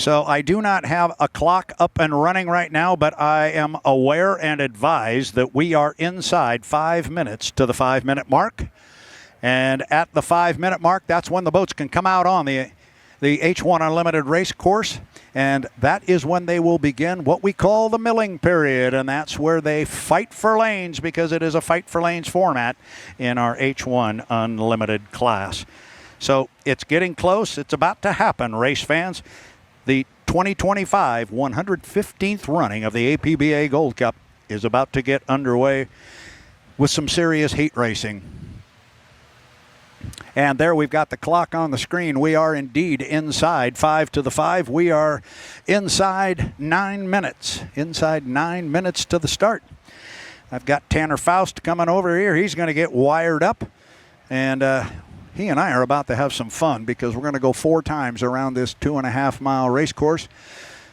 So I do not have a clock up and running right now, but I am aware and advised that we are inside 5 minutes to the 5 minute mark. And at the 5 minute mark, that's when the boats can come out on the H1 Unlimited race course. And that is when they will begin what we call the milling period. And that's where they fight for lanes, because it is a fight for lanes format in our H1 Unlimited class. So it's getting close. It's about to happen, race fans. The 2025 115th running of the APBA Gold Cup is about to get underway with some serious heat racing. And there we've got the clock on the screen. We are indeed inside 5 to the 5. We are inside 9 minutes. Inside 9 minutes to the start. I've got Tanner Faust coming over here. He's going to get wired up. And he and I are about to have some fun, because we're going to go 4 times around this 2.5-mile race course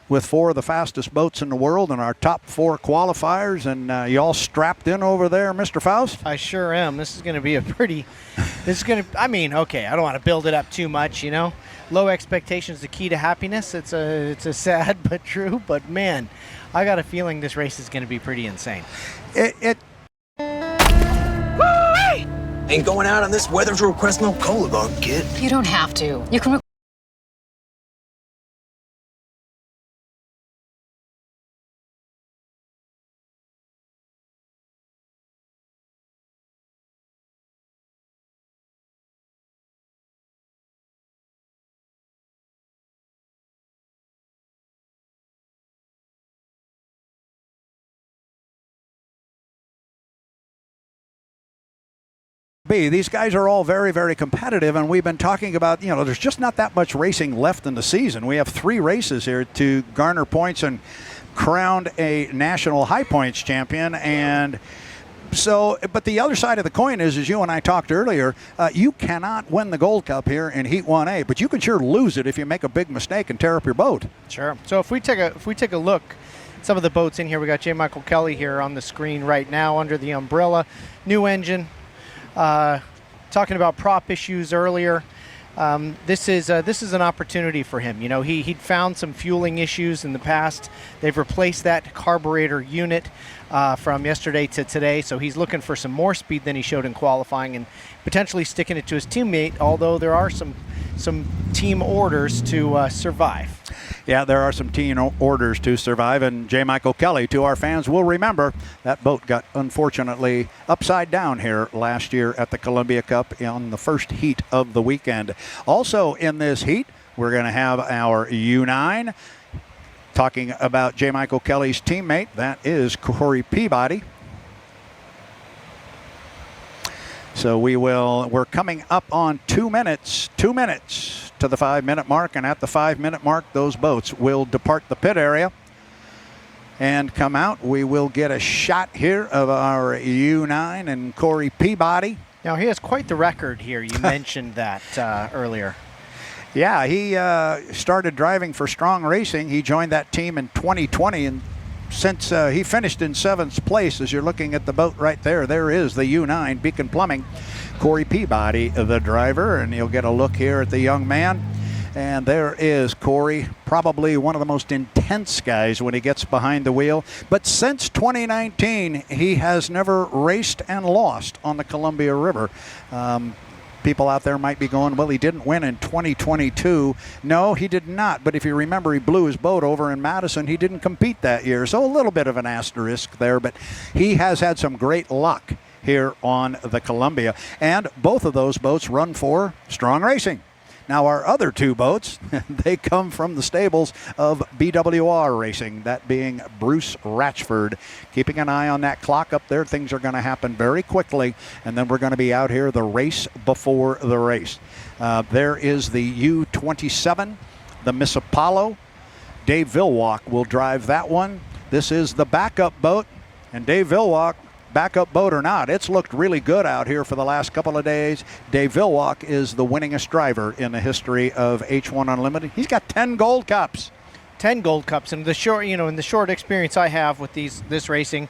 with 4 of the fastest boats in the world and our top 4 qualifiers. And you all strapped in over there, Mr. Faust? I sure am. This is going to be a pretty, I don't want to build it up too much, you know. Low expectations, the key to happiness. It's a sad but true, but man, I got a feeling this race is going to be pretty insane. Ain't going out on this weather to request no cola dog, kid. You don't have to. You can These guys are all very, very competitive, and we've been talking about, there's just not that much racing left in the season. We have 3 races here to garner points and crown a national high points champion. And so, but the other side of the coin is, as you and I talked earlier, you cannot win the Gold Cup here in Heat 1A, but you can sure lose it if you make a big mistake and tear up your boat. Sure. So if we take a look at some of the boats in here, we got J. Michael Kelly here on the screen right now under the umbrella. New engine. Talking about prop issues earlier, this is an opportunity for him. You know, he'd found some fueling issues in the past. They've replaced that carburetor unit from yesterday to today, so he's looking for some more speed than he showed in qualifying, and potentially sticking it to his teammate, although there are some team orders to survive. Yeah, there are some team orders to survive, and J. Michael Kelly, to our fans, will remember that boat got unfortunately upside down here last year at the Columbia Cup on the first heat of the weekend. Also in this heat, we're going to have our U9. Talking about J. Michael Kelly's teammate, that is Corey Peabody. So we're coming up on 2 minutes to the 5 minute mark, and at the 5 minute mark, those boats will depart the pit area and come out. We will get a shot here of our U9 and Corey Peabody. Now he has quite the record here. You mentioned that earlier. Yeah, he started driving for Strong Racing. He joined that team in 2020, and since he finished in 7th place, as you're looking at the boat right there, there is the U9 Beacon Plumbing. Corey Peabody, the driver, and you'll get a look here at the young man. And there is Corey, probably one of the most intense guys when he gets behind the wheel. But since 2019, he has never raced and lost on the Columbia River. People out there might be going, well, he didn't win in 2022. No, he did not. But if you remember, he blew his boat over in Madison. He didn't compete that year. So a little bit of an asterisk there. But he has had some great luck here on the Columbia. And both of those boats run for Strong Racing. Now, our other 2 boats, they come from the stables of BWR Racing, that being Bruce Ratchford. Keeping an eye on that clock up there, things are going to happen very quickly, and then we're going to be out here the race before the race. There is the U-27, the Miss Apollo. Dave Villwalk will drive that one. This is the backup boat, and Dave Villwalk, backup boat or not, it's looked really good out here for the last couple of days. Dave Villwalk is the winningest driver in the history of H1 Unlimited. He's got 10 Gold Cups. 10 Gold Cups, and in the short experience I have with this racing,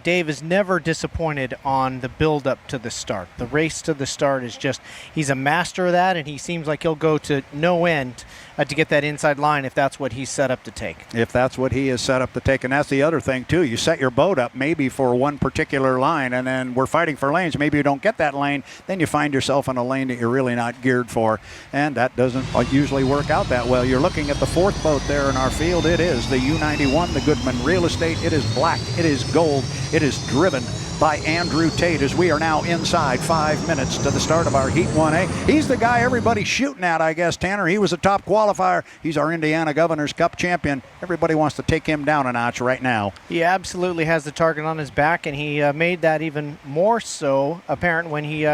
Dave is never disappointed on the build up to the start. The race to the start is just, he's a master of that, and he seems like he'll go to no end to get that inside line if that's what he's set up to take. If that's what he is set up to take. And that's the other thing, too. You set your boat up maybe for one particular line, and then we're fighting for lanes. Maybe you don't get that lane, then you find yourself in a lane that you're really not geared for, and that doesn't usually work out that well. You're looking at the fourth boat there in our field. It is the U91, the Goodman Real Estate. It is black. It is gold. It is driven by Andrew Tate as we are now inside 5 minutes to the start of our Heat 1A. He's the guy everybody's shooting at, I guess, Tanner. He was a top qualifier. He's our Indiana Governor's Cup champion. Everybody wants to take him down a notch right now. He absolutely has the target on his back, and he made that even more so apparent when he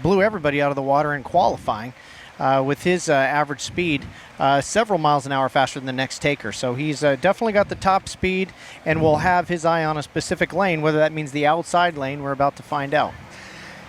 blew everybody out of the water in qualifying. With his average speed several miles an hour faster than the next taker. So he's definitely got the top speed and will have his eye on a specific lane, whether that means the outside lane, we're about to find out.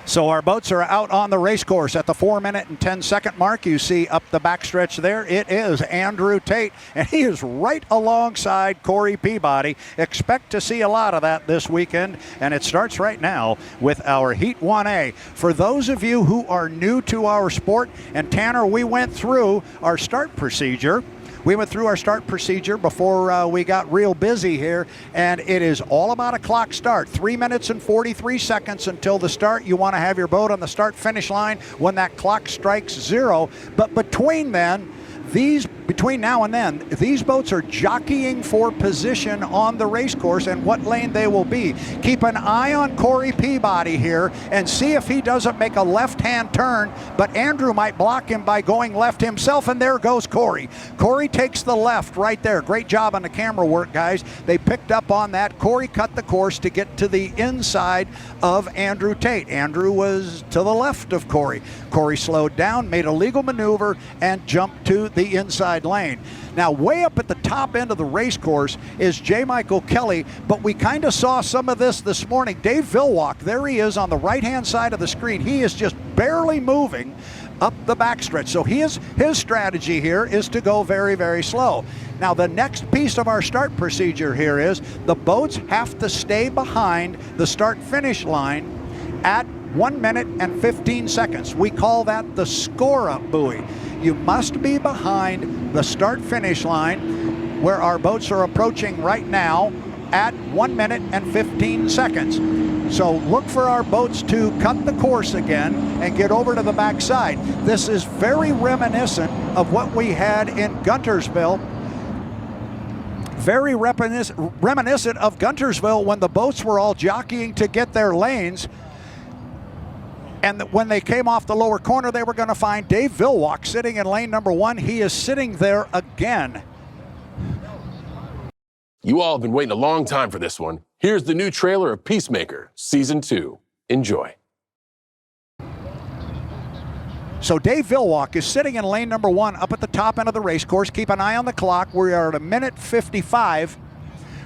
So our boats are out on the race course at the 4 minute and 10 second mark. You see up the backstretch there, it is Andrew Tate, and he is right alongside Corey Peabody. Expect to see a lot of that this weekend, and it starts right now with our Heat 1A. For those of you who are new to our sport, and Tanner, we went through our start procedure. We went through our start procedure before we got real busy here, and it is all about a clock start. 3 minutes and 43 seconds until the start. You want to have your boat on the start-finish line when that clock strikes 0. But between now and then, these boats are jockeying for position on the race course and what lane they will be. Keep an eye on Corey Peabody here and see if he doesn't make a left-hand turn, but Andrew might block him by going left himself, and there goes Corey. Corey takes the left right there. Great job on the camera work, guys. They picked up on that. Corey cut the course to get to the inside of Andrew Tate. Andrew was to the left of Corey. Corey slowed down, made a legal maneuver, and jumped to the inside lane. Now, way up at the top end of the race course is J. Michael Kelly, but we kind of saw some of this morning. Dave Villwock, there he is on the right-hand side of the screen. He is just barely moving up the backstretch. So his strategy here is to go very, very slow. Now, the next piece of our start procedure here is the boats have to stay behind the start-finish line at 1 minute and 15 seconds. We call that the score-up buoy. You must be behind the start-finish line where our boats are approaching right now at 1 minute and 15 seconds. So look for our boats to cut the course again and get over to the backside. This is very reminiscent of what we had in Guntersville. Very reminiscent of Guntersville when the boats were all jockeying to get their lanes. And when they came off the lower corner, they were going to find Dave Villwock sitting in lane number 1. He is sitting there again. You all have been waiting a long time for this one. Here's the new trailer of Peacemaker, Season 2. Enjoy. So Dave Villwock is sitting in lane number 1 up at the top end of the race course. Keep an eye on the clock. We are at 1:55.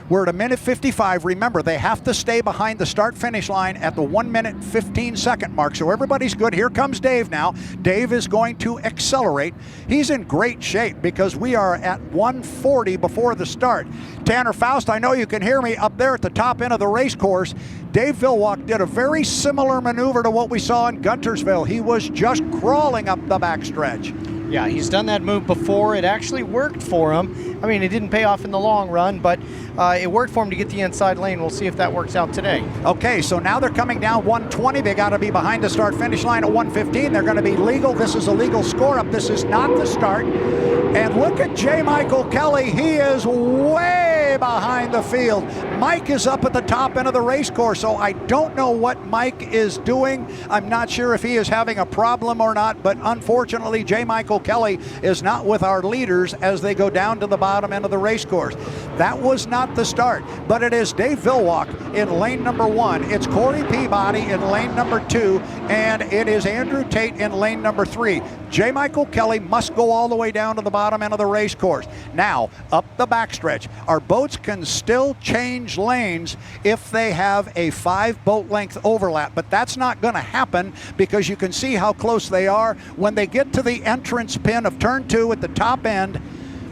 We're at 1:55. Remember, they have to stay behind the start-finish line at the 1 minute 15 second mark. So everybody's good. Here comes Dave now. Dave is going to accelerate. He's in great shape because we are at 1:40 before the start. Tanner Faust, I know you can hear me up there at the top end of the race course. Dave Villwock did a very similar maneuver to what we saw in Guntersville. He was just crawling up the backstretch. Yeah, he's done that move before. It actually worked for him. I mean, it didn't pay off in the long run, but it worked for him to get the inside lane. We'll see if that works out today. Okay, so now they're coming down 120. They got to be behind the start-finish line at 115. They're going to be legal. This is a legal score-up. This is not the start. And look at J. Michael Kelly. He is way behind the field. Mike is up at the top end of the race course, so I don't know what Mike is doing. I'm not sure if he is having a problem or not, but unfortunately, J. Michael Kelly is not with our leaders as they go down to the bottom end of the race course. That was not the start, but it is Dave Villwock in lane number 1. It's Corey Peabody in lane number 2, and it is Andrew Tate in lane number 3. J. Michael Kelly must go all the way down to the bottom end of the race course. Now, up the backstretch, our boats can still change lanes if they have a 5 boat length overlap, but that's not going to happen because you can see how close they are. When they get to the entrance pin of turn 2 at the top end,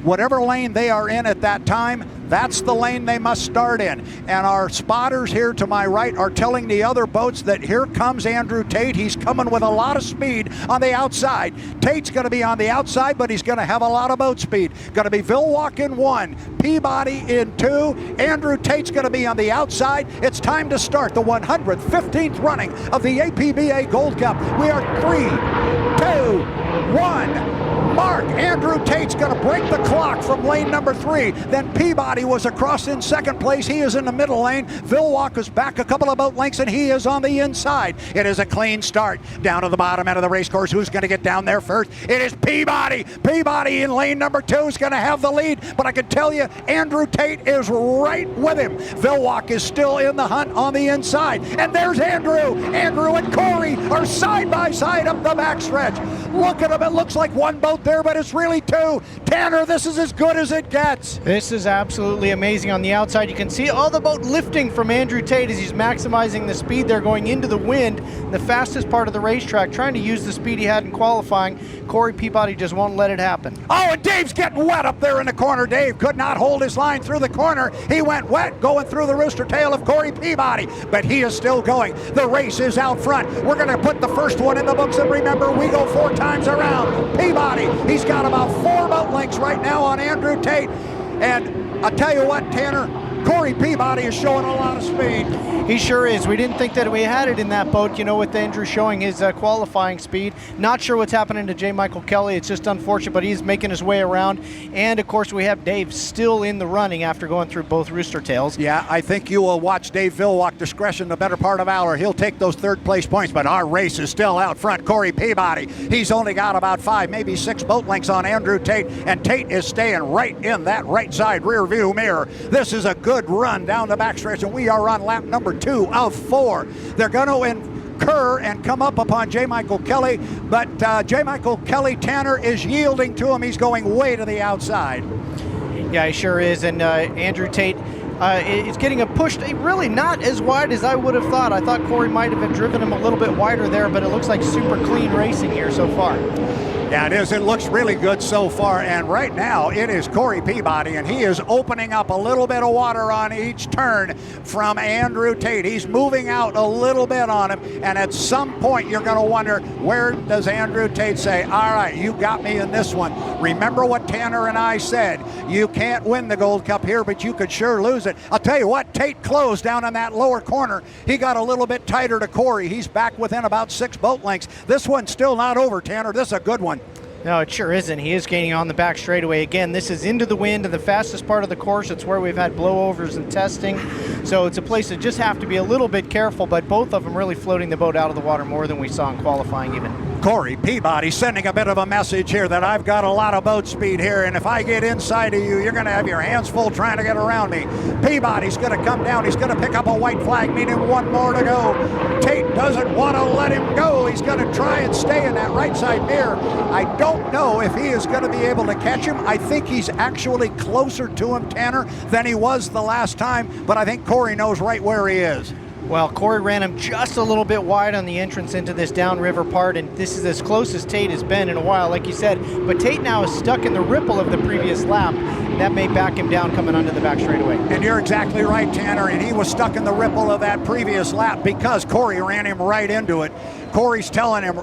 whatever lane they are in at that time, That's the lane they must start in. And our spotters here to my right are telling the other boats that here comes Andrew Tate. He's coming with a lot of speed on the outside. Tate's going to be on the outside, but he's going to have a lot of boat speed. Going to be Vilwalk in 1, Peabody in 2. Andrew Tate's going to be on the outside. It's time to start the 115th running of the APBA Gold Cup. We are 3, 2, 1. Mark. Andrew Tate's going to break the clock from lane number 3. Then Peabody was across in second place. He is in the middle lane. Vilwalk is back a couple of boat lengths, and he is on the inside. It is a clean start. Down to the bottom end of the race course. Who's going to get down there first? It is Peabody. Peabody in lane number 2 is going to have the lead, but I can tell you, Andrew Tate is right with him. Vilwalk is still in the hunt on the inside. And there's Andrew. Andrew and Corey are side by side up the backstretch. Look at them. It looks like one boat there, but it's really 2. Tanner, this is as good as it gets. This is absolutely amazing. On the outside, you can see all the boat lifting from Andrew Tate as he's maximizing the speed there going into the wind, the fastest part of the racetrack, trying to use the speed he had in qualifying. Corey Peabody just won't let it happen. Oh, and Dave's getting wet up there in the corner. Dave could not hold his line through the corner. He went wet going through the rooster tail of Corey Peabody, but he is still going. The race is out front. We're going to put the first one in the books, and remember, we go 4 times around. Peabody, he's got about 4 boat lengths right now on Andrew Tate. And I'll tell you what, Tanner, Corey Peabody is showing a lot of speed. He sure is. We didn't think that we had it in that boat, with Andrew showing his qualifying speed. Not sure what's happening to J. Michael Kelly. It's just unfortunate, but he's making his way around. And, of course, we have Dave still in the running after going through both rooster tails. Yeah, I think you will watch Dave Vilwalk discretion the better part of hour. He'll take those third-place points, but our race is still out front. Corey Peabody, he's only got about 5, maybe 6 boat lengths on Andrew Tate, and Tate is staying right in that right side rear view mirror. This is a good run down the backstretch, and we are on lap number 2 of 4. They're going to incur and come up upon J. Michael Kelly, but J. Michael Kelly, Tanner, is yielding to him. He's going way to the outside. Yeah, he sure is, and Andrew Tate is getting a push, really not as wide as I would have thought. I thought Corey might have driven him a little bit wider there, but it looks like super clean racing here so far. Yeah, it is. It looks really good so far. And right now, it is Corey Peabody, and he is opening up a little bit of water on each turn from Andrew Tate. He's moving out a little bit on him. And at some point, you're going to wonder, where does Andrew Tate say, all right, you got me in this one. Remember what Tanner and I said. You can't win the Gold Cup here, but you could sure lose it. I'll tell you what, Tate closed down in that lower corner. He got a little bit tighter to Corey. He's back within about 6 boat lengths. This one's still not over, Tanner. This is a good one. No, it sure isn't. He is gaining on the back straightaway. Again, this is into the wind and the fastest part of the course. It's where we've had blowovers and testing. So it's a place that just have to be a little bit careful, but both of them really floating the boat out of the water more than we saw in qualifying even. Corey Peabody sending a bit of a message here that I've got a lot of boat speed here, and if I get inside of you, you're going to have your hands full trying to get around me. Peabody's going to come down. He's going to pick up a white flag, meaning 1 more to go. Tate doesn't want to let him go. He's going to try and stay in that right side mirror. I don't know if he is going to be able to catch him. I think he's actually closer to him, Tanner, than he was the last time, but I think Corey knows right where he is. Well, Corey ran him just a little bit wide on the entrance into this downriver part, and this is as close as Tate has been in a while, like you said. But Tate now is stuck in the ripple of the previous lap. That may back him down coming onto the back straightaway. And you're exactly right, Tanner, and he was stuck in the ripple of that previous lap because Corey ran him right into it. Corey's telling him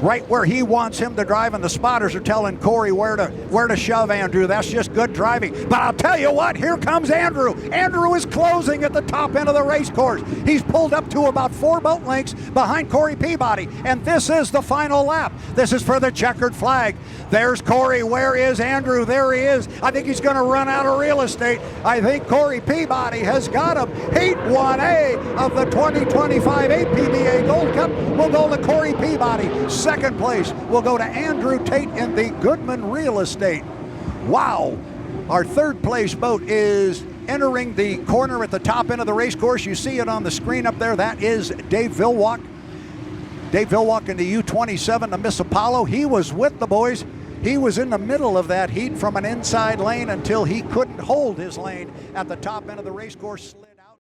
right where he wants him to drive, and the spotters are telling Corey where to shove Andrew. That's just good driving. But I'll tell you what, here comes Andrew. Andrew is closing at the top end of the race course. He's pulled up to about 4 boat lengths behind Corey Peabody, and this is the final lap. This is for the checkered flag. There's Corey. Where is Andrew? There he is. I think he's going to run out of real estate. I think Corey Peabody has got him. Heat 1A of the 2025 APBA Gold Cup will go to Corey Peabody. Second place will go to Andrew Tate in the Goodman Real Estate. Wow. Our third place boat is entering the corner at the top end of the race course. You see it on the screen up there. That is Dave Vilwalk. Dave Vilwalk in the U-27, the Miss Apollo. He was with the boys. He was in the middle of that heat from an inside lane until he couldn't hold his lane at the top end of the race course. Slid out.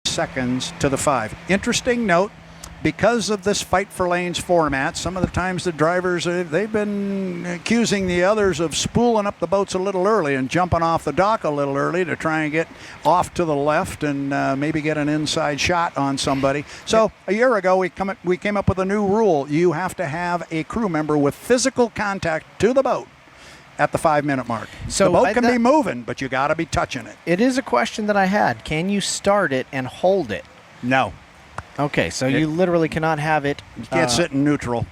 Seconds to the 5. Interesting note, because of this fight for lanes format, some of the times the drivers, they've been accusing the others of spooling up the boats a little early and jumping off the dock a little early to try and get off to the left and maybe get an inside shot on somebody. So a year ago, we came up with a new rule. You have to have a crew member with physical contact to the boat at the 5-minute mark. So the boat can be moving, but you got to be touching it. It is a question that I had. Can you start it and hold it? No. Okay, so you literally cannot have it. You can't sit in neutral.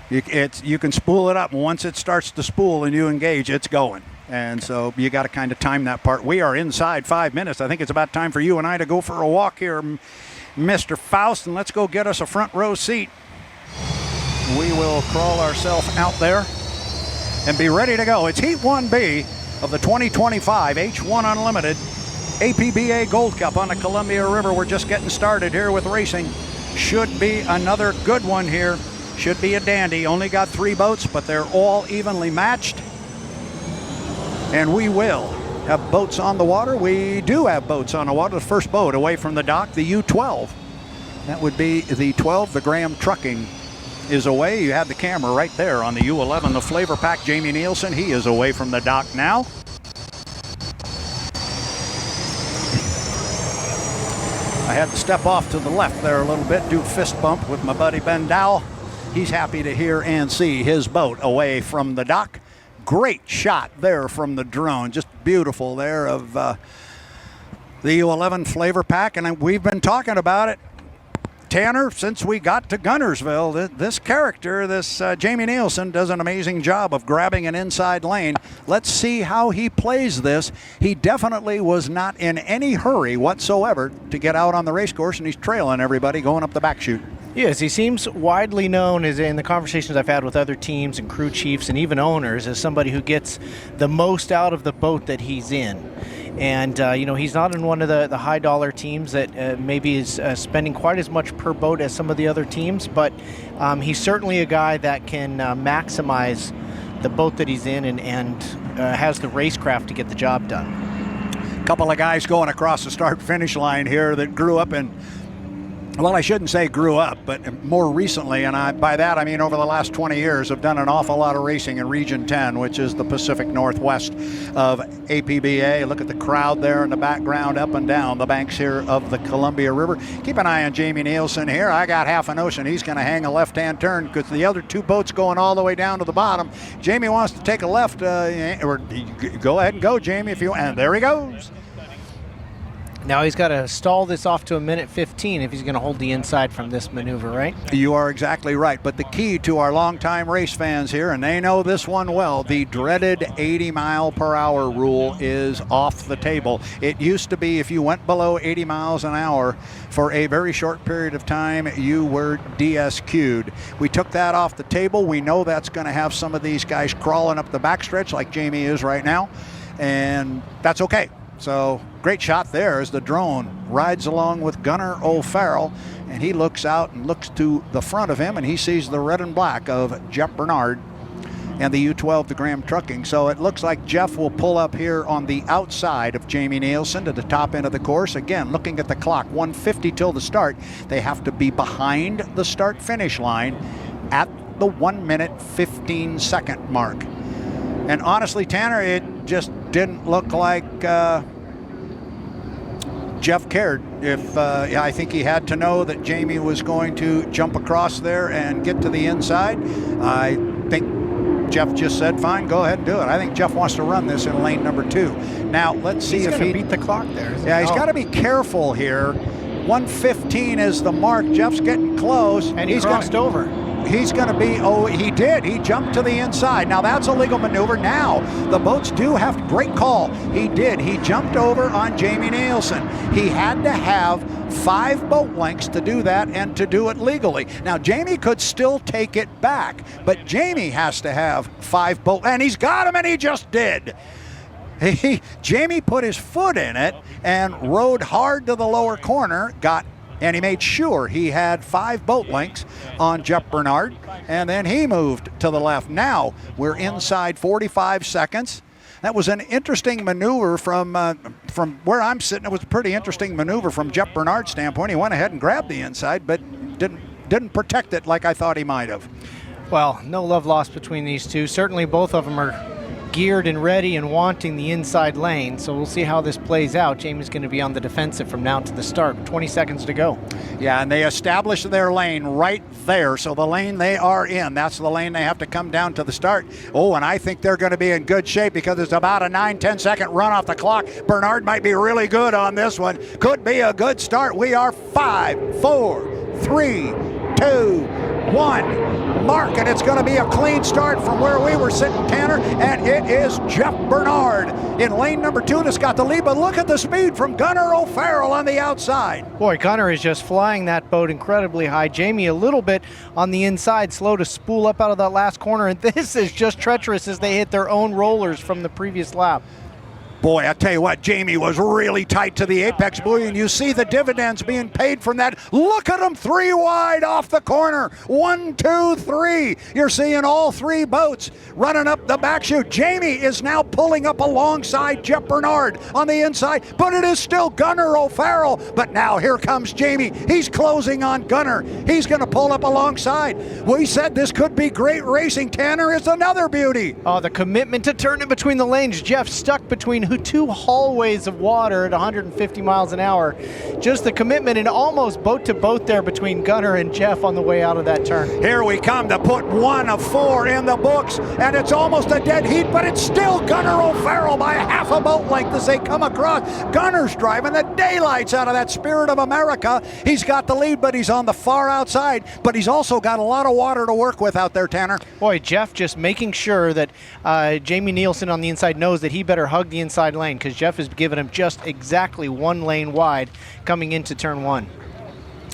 You can spool it up, and once it starts to spool and you engage, it's going. And so you got to kind of time that part. We are inside 5 minutes. I think it's about time for you and I to go for a walk here, Mr. Faust, and let's go get us a front row seat. We will crawl ourselves out there and be ready to go. It's Heat 1B of the 2025 H1 Unlimited APBA Gold Cup on the Columbia River. We're just getting started here with racing. Should be another good one here. Should be a dandy. Only got 3 boats, but they're all evenly matched. And we will have boats on the water. We do have boats on the water. The first boat away from the dock, the U12. That would be the 12. The Graham Trucking is away. You have the camera right there on the U11. The Flavor Pack, Jamie Nielsen, he is away from the dock now. I had to step off to the left there a little bit, do a fist bump with my buddy Ben Dowell. He's happy to hear and see his boat away from the dock. Great shot there from the drone. Just beautiful there of the U11 Flavor Pack. And we've been talking about it, Tanner, since we got to Guntersville. This character, Jamie Nielsen, does an amazing job of grabbing an inside lane. Let's see how he plays this. He definitely was not in any hurry whatsoever to get out on the race course, and he's trailing everybody going up the back chute. Yes, he seems widely known as, in the conversations I've had with other teams and crew chiefs and even owners, as somebody who gets the most out of the boat that he's in. And, he's not in one of the high-dollar teams that maybe is spending quite as much per boat as some of the other teams, but he's certainly a guy that can maximize the boat that he's in and has the racecraft to get the job done. A couple of guys going across the start-finish line here that grew up in, well, I shouldn't say grew up, but more recently, and by that I mean over the last 20 years, have done an awful lot of racing in Region 10, which is the Pacific Northwest of APBA. Look at the crowd there in the background up and down the banks here of the Columbia River. Keep an eye on Jamie Nielsen here. I got half a notion he's going to hang a left-hand turn because the other 2 boats going all the way down to the bottom. Jamie wants to take a left, or go ahead and go, Jamie, if you, and there he goes. Now he's got to stall this off to 1:15 if he's going to hold the inside from this maneuver, right? You are exactly right. But the key to our longtime race fans here, and they know this one well, the dreaded 80-mile-per-hour rule is off the table. It used to be if you went below 80 miles an hour for a very short period of time, you were DSQ'd. We took that off the table. We know that's going to have some of these guys crawling up the backstretch like Jamie is right now, and that's okay. So great shot there as the drone rides along with Gunnar O'Farrell, and he looks out and looks to the front of him, and he sees the red and black of Jeff Bernard and the U12, the Graham Trucking. So it looks like Jeff will pull up here on the outside of Jamie Nielsen to the top end of the course. Again, looking at the clock, 1:50 till the start. They have to be behind the start-finish line at the 1:15 mark. And honestly, Tanner, it just didn't look like Jeff cared. I think he had to know that Jamie was going to jump across there and get to the inside. I think Jeff just said, fine, go ahead and do it. I think Jeff wants to run this in lane number 2. Now, let's see if he beat the clock there. Yeah, he's got to be careful here. 1:15 is the mark. Jeff's getting close. And he's crossed over. He's going to be, he did. He jumped to the inside. Now, that's a legal maneuver. Now, the boats do have, great call. He did. He jumped over on Jamie Nielsen. He had to have 5 boat lengths to do that and to do it legally. Now, Jamie could still take it back, but Jamie has to have 5 boat, and he's got him, and he just did. Jamie put his foot in it and rode hard to the lower corner, and he made sure he had 5 boat lengths on Jeff Bernard, and then he moved to the left. Now we're inside 45 seconds. That was an interesting maneuver from where I'm sitting. It was a pretty interesting maneuver from Jeff Bernard's standpoint. He went ahead and grabbed the inside, but didn't protect it like I thought he might have. Well, no love lost between these two. Certainly both of them are geared and ready and wanting the inside lane, so we'll see how this plays out. Jamie's going to be on the defensive from now to the start. 20 seconds to go. Yeah, and they established their lane right there. So the lane they are in, that's the lane they have to come down to the start. Oh, and I think they're going to be in good shape because it's about a 9-10 second run off the clock. Bernard might be really good on this one. Could be a good start. We are 5, 4, 3, 2, 1. Mark, and it's going to be a clean start from where we were sitting, Tanner, and it is Jeff Bernard in lane number 2 that's got the lead, but look at the speed from Gunnar O'Farrell on the outside. Boy, Gunnar is just flying that boat incredibly high. Jamie a little bit on the inside, slow to spool up out of that last corner, and this is just treacherous as they hit their own rollers from the previous lap. Boy, I tell you what, Jamie was really tight to the apex buoy, and you see the dividends being paid from that. Look at them, 3 wide off the corner. 1, 2, 3. You're seeing all 3 boats running up the back chute. Jamie is now pulling up alongside Jeff Bernard on the inside, but it is still Gunnar O'Farrell. But now here comes Jamie. He's closing on Gunnar. He's going to pull up alongside. We said this could be great racing. Tanner is another beauty. Oh, the commitment to turn in between the lanes. Jeff stuck between 2 hallways of water at 150 miles an hour. Just the commitment and almost boat to boat there between Gunnar and Jeff on the way out of that turn. Here we come to put 1 of 4 in the books, and it's almost a dead heat, but it's still Gunnar O'Farrell by a half a boat length as they come across. Gunnar's driving the daylights out of that Spirit of America. He's got the lead, but he's on the far outside, but he's also got a lot of water to work with out there, Tanner. Boy, Jeff just making sure that Jamie Nielsen on the inside knows that he better hug the inside lane, because Jeff has given him just exactly 1 lane wide coming into turn 1.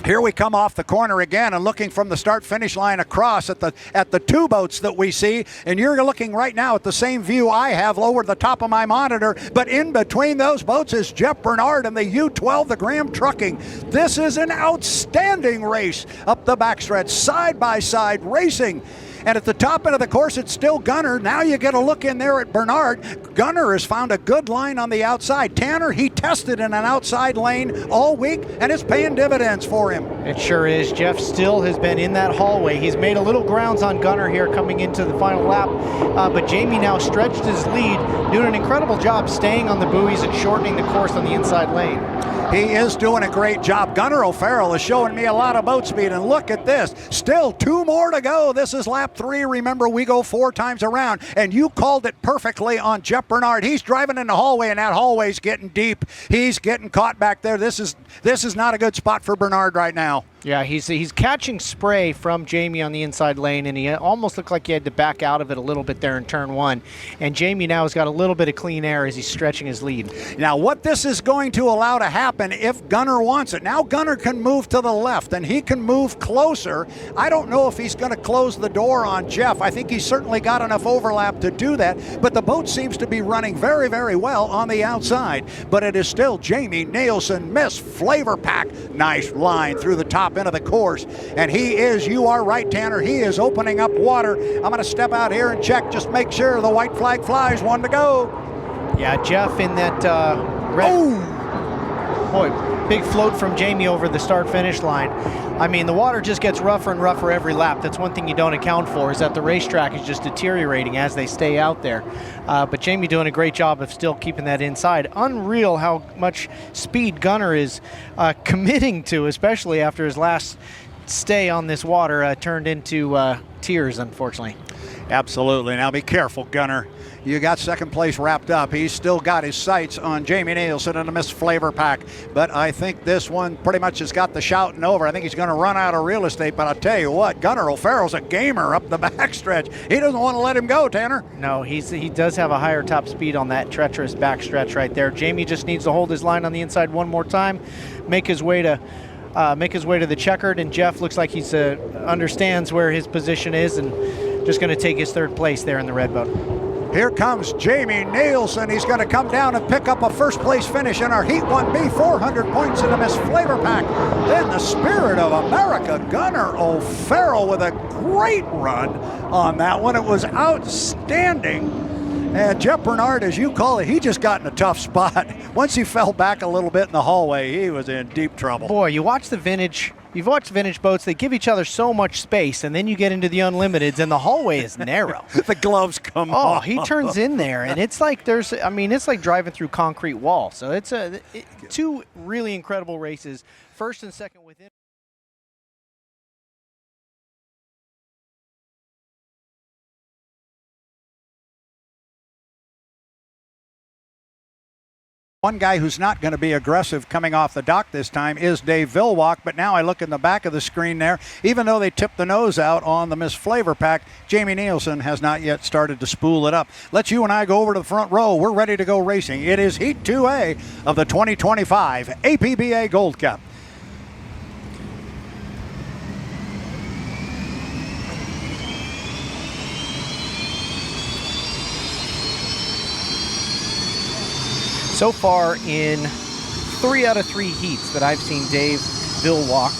Here we come off the corner again and looking from the start-finish line across at the 2 boats that we see, and you're looking right now at the same view I have lower the top of my monitor, but in between those boats is Jeff Bernard and the U12, the Graham Trucking. This is an outstanding race up the backstretch, side-by-side racing. And at the top end of the course, it's still Gunnar. Now you get a look in there at Bernard. Gunnar has found a good line on the outside. Tanner, he tested in an outside lane all week, and it's paying dividends for him. It sure is. Jeff still has been in that hallway. He's made a little grounds on Gunnar here coming into the final lap, but Jamie now stretched his lead, doing an incredible job staying on the buoys and shortening the course on the inside lane. He is doing a great job. Gunnar O'Farrell is showing me a lot of boat speed, and look at this. Still 2 more to go. This is lap 3. Remember, we go 4 times around, and you called it perfectly on Jeff Bernard. He's driving in the hallway, and that hallway's getting deep. He's getting caught back there. This is not a good spot for Bernard right now. Yeah, he's catching spray from Jamie on the inside lane, and he almost looked like he had to back out of it a little bit there in turn 1. And Jamie now has got a little bit of clean air as he's stretching his lead. Now, what this is going to allow to happen if Gunnar wants it, now Gunnar can move to the left, and he can move closer. I don't know if he's going to close the door on Jeff. I think he's certainly got enough overlap to do that, but the boat seems to be running very, very well on the outside. But it is still Jamie Nielsen, Miss Flavor Pack. Nice line through the top end of the course, and he is, you are right, Tanner, he is opening up water. I'm going to step out here and check, just make sure the white flag flies. 1 to go. Yeah, Jeff in that red. Oh! Boy, big float from Jamie over the start-finish line. I mean, the water just gets rougher and rougher every lap. That's one thing you don't account for, is that the racetrack is just deteriorating as they stay out there. But Jamie doing a great job of still keeping that inside. Unreal how much speed Gunnar is committing to, especially after his last stay on this water turned into tears, unfortunately. Absolutely. Now be careful, Gunnar. You got second place wrapped up. He's still got his sights on Jamie Nielsen and the Miss Flavor Pack. But I think this one pretty much has got the shouting over. I think he's going to run out of real estate. But I'll tell you what, Gunnar O'Farrell's a gamer up the backstretch. He doesn't want to let him go, Tanner. No, he does have a higher top speed on that treacherous backstretch right there. Jamie just needs to hold his line on the inside one more time, make his way to the checkered, and Jeff looks like he's understands where his position is and just going to take his 3rd place there in the red boat. Here comes Jamie Nielsen. He's going to come down and pick up a first place finish in our Heat 1B, 400 points in the Miss Flavor Pack. Then the Spirit of America, Gunnar O'Farrell with a great run on that one. It was outstanding. And Jeff Bernard, as you call it, he just got in a tough spot. Once he fell back a little bit in the hallway, he was in deep trouble. Boy, you watch the vintage You've watched vintage boats, they give each other so much space, and then you get into the Unlimiteds, and the hallway is narrow. The gloves come Oh, off. he turns in there, and it's like it's like driving through concrete wall. So it's two really incredible races, first and second within. One guy who's not going to be aggressive coming off the dock this time is Dave Villwock, but now I look in the back of the screen there. Even though they tipped the nose out on the Miss Flavor Pack, Jamie Nielsen has not yet started to spool it up. Let's you and I go over to the front row. We're ready to go racing. It is Heat 2A of the 2025 APBA Gold Cup. So far in 3 out of 3 heats that I've seen Dave Villwock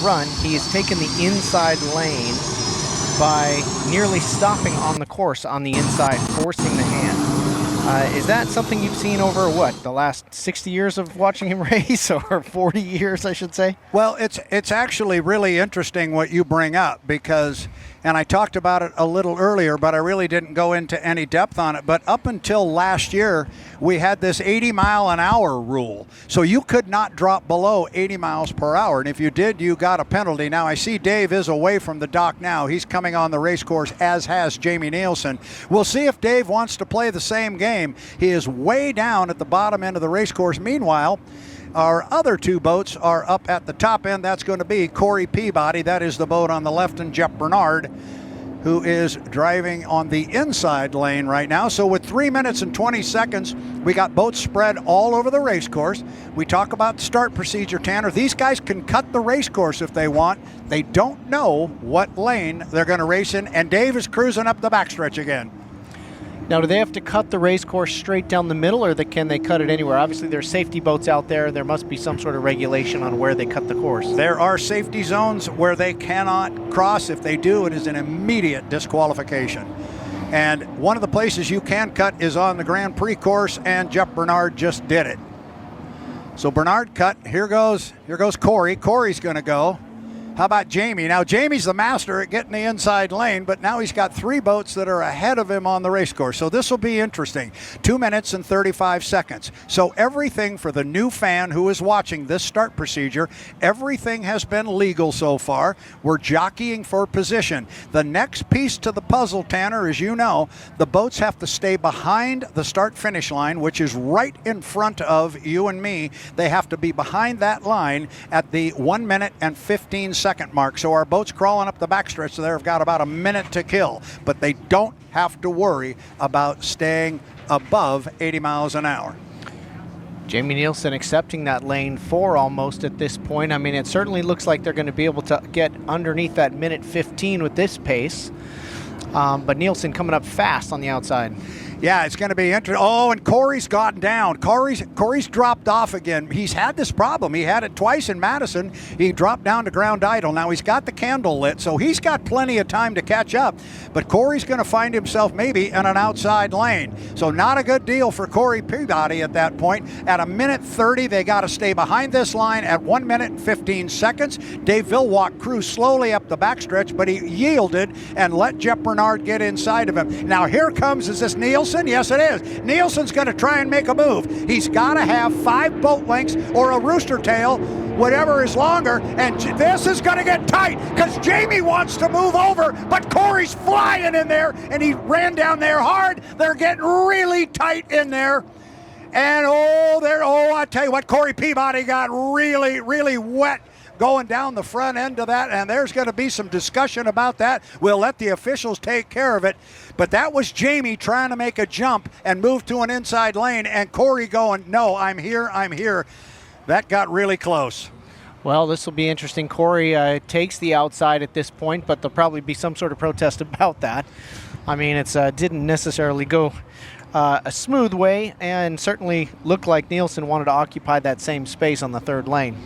run, he has taken the inside lane by nearly stopping on the course on the inside, forcing the hand. Is that something you've seen over what, the last 60 years of watching him race, or 40 years, I should say? Well, it's actually really interesting what you bring up because, and I talked about it a little earlier, but I really didn't go into any depth on it. But up until last year, we had this 80-mile-an-hour rule. So you could not drop below 80 miles per hour. And if you did, you got a penalty. Now, I see Dave is away from the dock now. He's coming on the race course, as has Jamie Nielsen. We'll see if Dave wants to play the same game. He is way down at the bottom end of the race course. Meanwhile, our other 2 boats are up at the top end. That's going to be Corey Peabody. That is the boat on the left, and Jeff Bernard, who is driving on the inside lane right now. So with 3 minutes and 20 seconds, we got boats spread all over the race course. We talk about the start procedure, Tanner. These guys can cut the race course if they want. They don't know what lane they're going to race in, and Dave is cruising up the backstretch again. Now, do they have to cut the race course straight down the middle, or can they cut it anywhere? Obviously, there's safety boats out there. There must be some sort of regulation on where they cut the course. There are safety zones where they cannot cross. If they do, it is an immediate disqualification. And one of the places you can cut is on the Grand Prix course, and Jeff Bernard just did it. So Bernard cut. Here goes Corey. Corey's going to go. How about Jamie? Now, Jamie's the master at getting the inside lane, but now he's got 3 boats that are ahead of him on the race course. So this will be interesting. 2 minutes and 35 seconds. So everything for the new fan who is watching this start procedure, everything has been legal so far. We're jockeying for position. The next piece to the puzzle, Tanner, as you know, the boats have to stay behind the start-finish line, which is right in front of you and me. They have to be behind that line at the 1 minute and 15 second mark. So our boat's crawling up the backstretch, so they've got about a minute to kill. But they don't have to worry about staying above 80 miles an hour. Jamie Nielsen accepting that lane 4 almost at this point. I mean, it certainly looks like they're going to be able to get underneath that minute 15 with this pace. But Nielsen coming up fast on the outside. Yeah, it's going to be interesting. Oh, and Corey's gotten down. Corey's dropped off again. He's had this problem. He had it twice in Madison. He dropped down to ground idle. Now he's got the candle lit, so he's got plenty of time to catch up. But Corey's going to find himself maybe in an outside lane. So not a good deal for Corey Peabody at that point. At a minute 30, they got to stay behind this line at 1 minute and 15 seconds. Dave Villwock cruised slowly up the backstretch, but he yielded and let Jeff Bernard get inside of him. Now here comes, is this Nielsen? Yes, it is. Nielsen's going to try and make a move. He's got to have 5 boat lengths or a rooster tail, whatever is longer, and this is going to get tight because Jamie wants to move over, but Corey's flying in there, and he ran down there hard. They're getting really tight in there. And I tell you what, Corey Peabody got really, really wet going down the front end of that, and there's going to be some discussion about that. We'll let the officials take care of it. But that was Jamie trying to make a jump and move to an inside lane, and Corey going, no, I'm here. That got really close. Well, this will be interesting. Corey takes the outside at this point, but there'll probably be some sort of protest about that. I mean, it didn't necessarily go a smooth way, and certainly looked like Nielsen wanted to occupy that same space on the 3rd lane.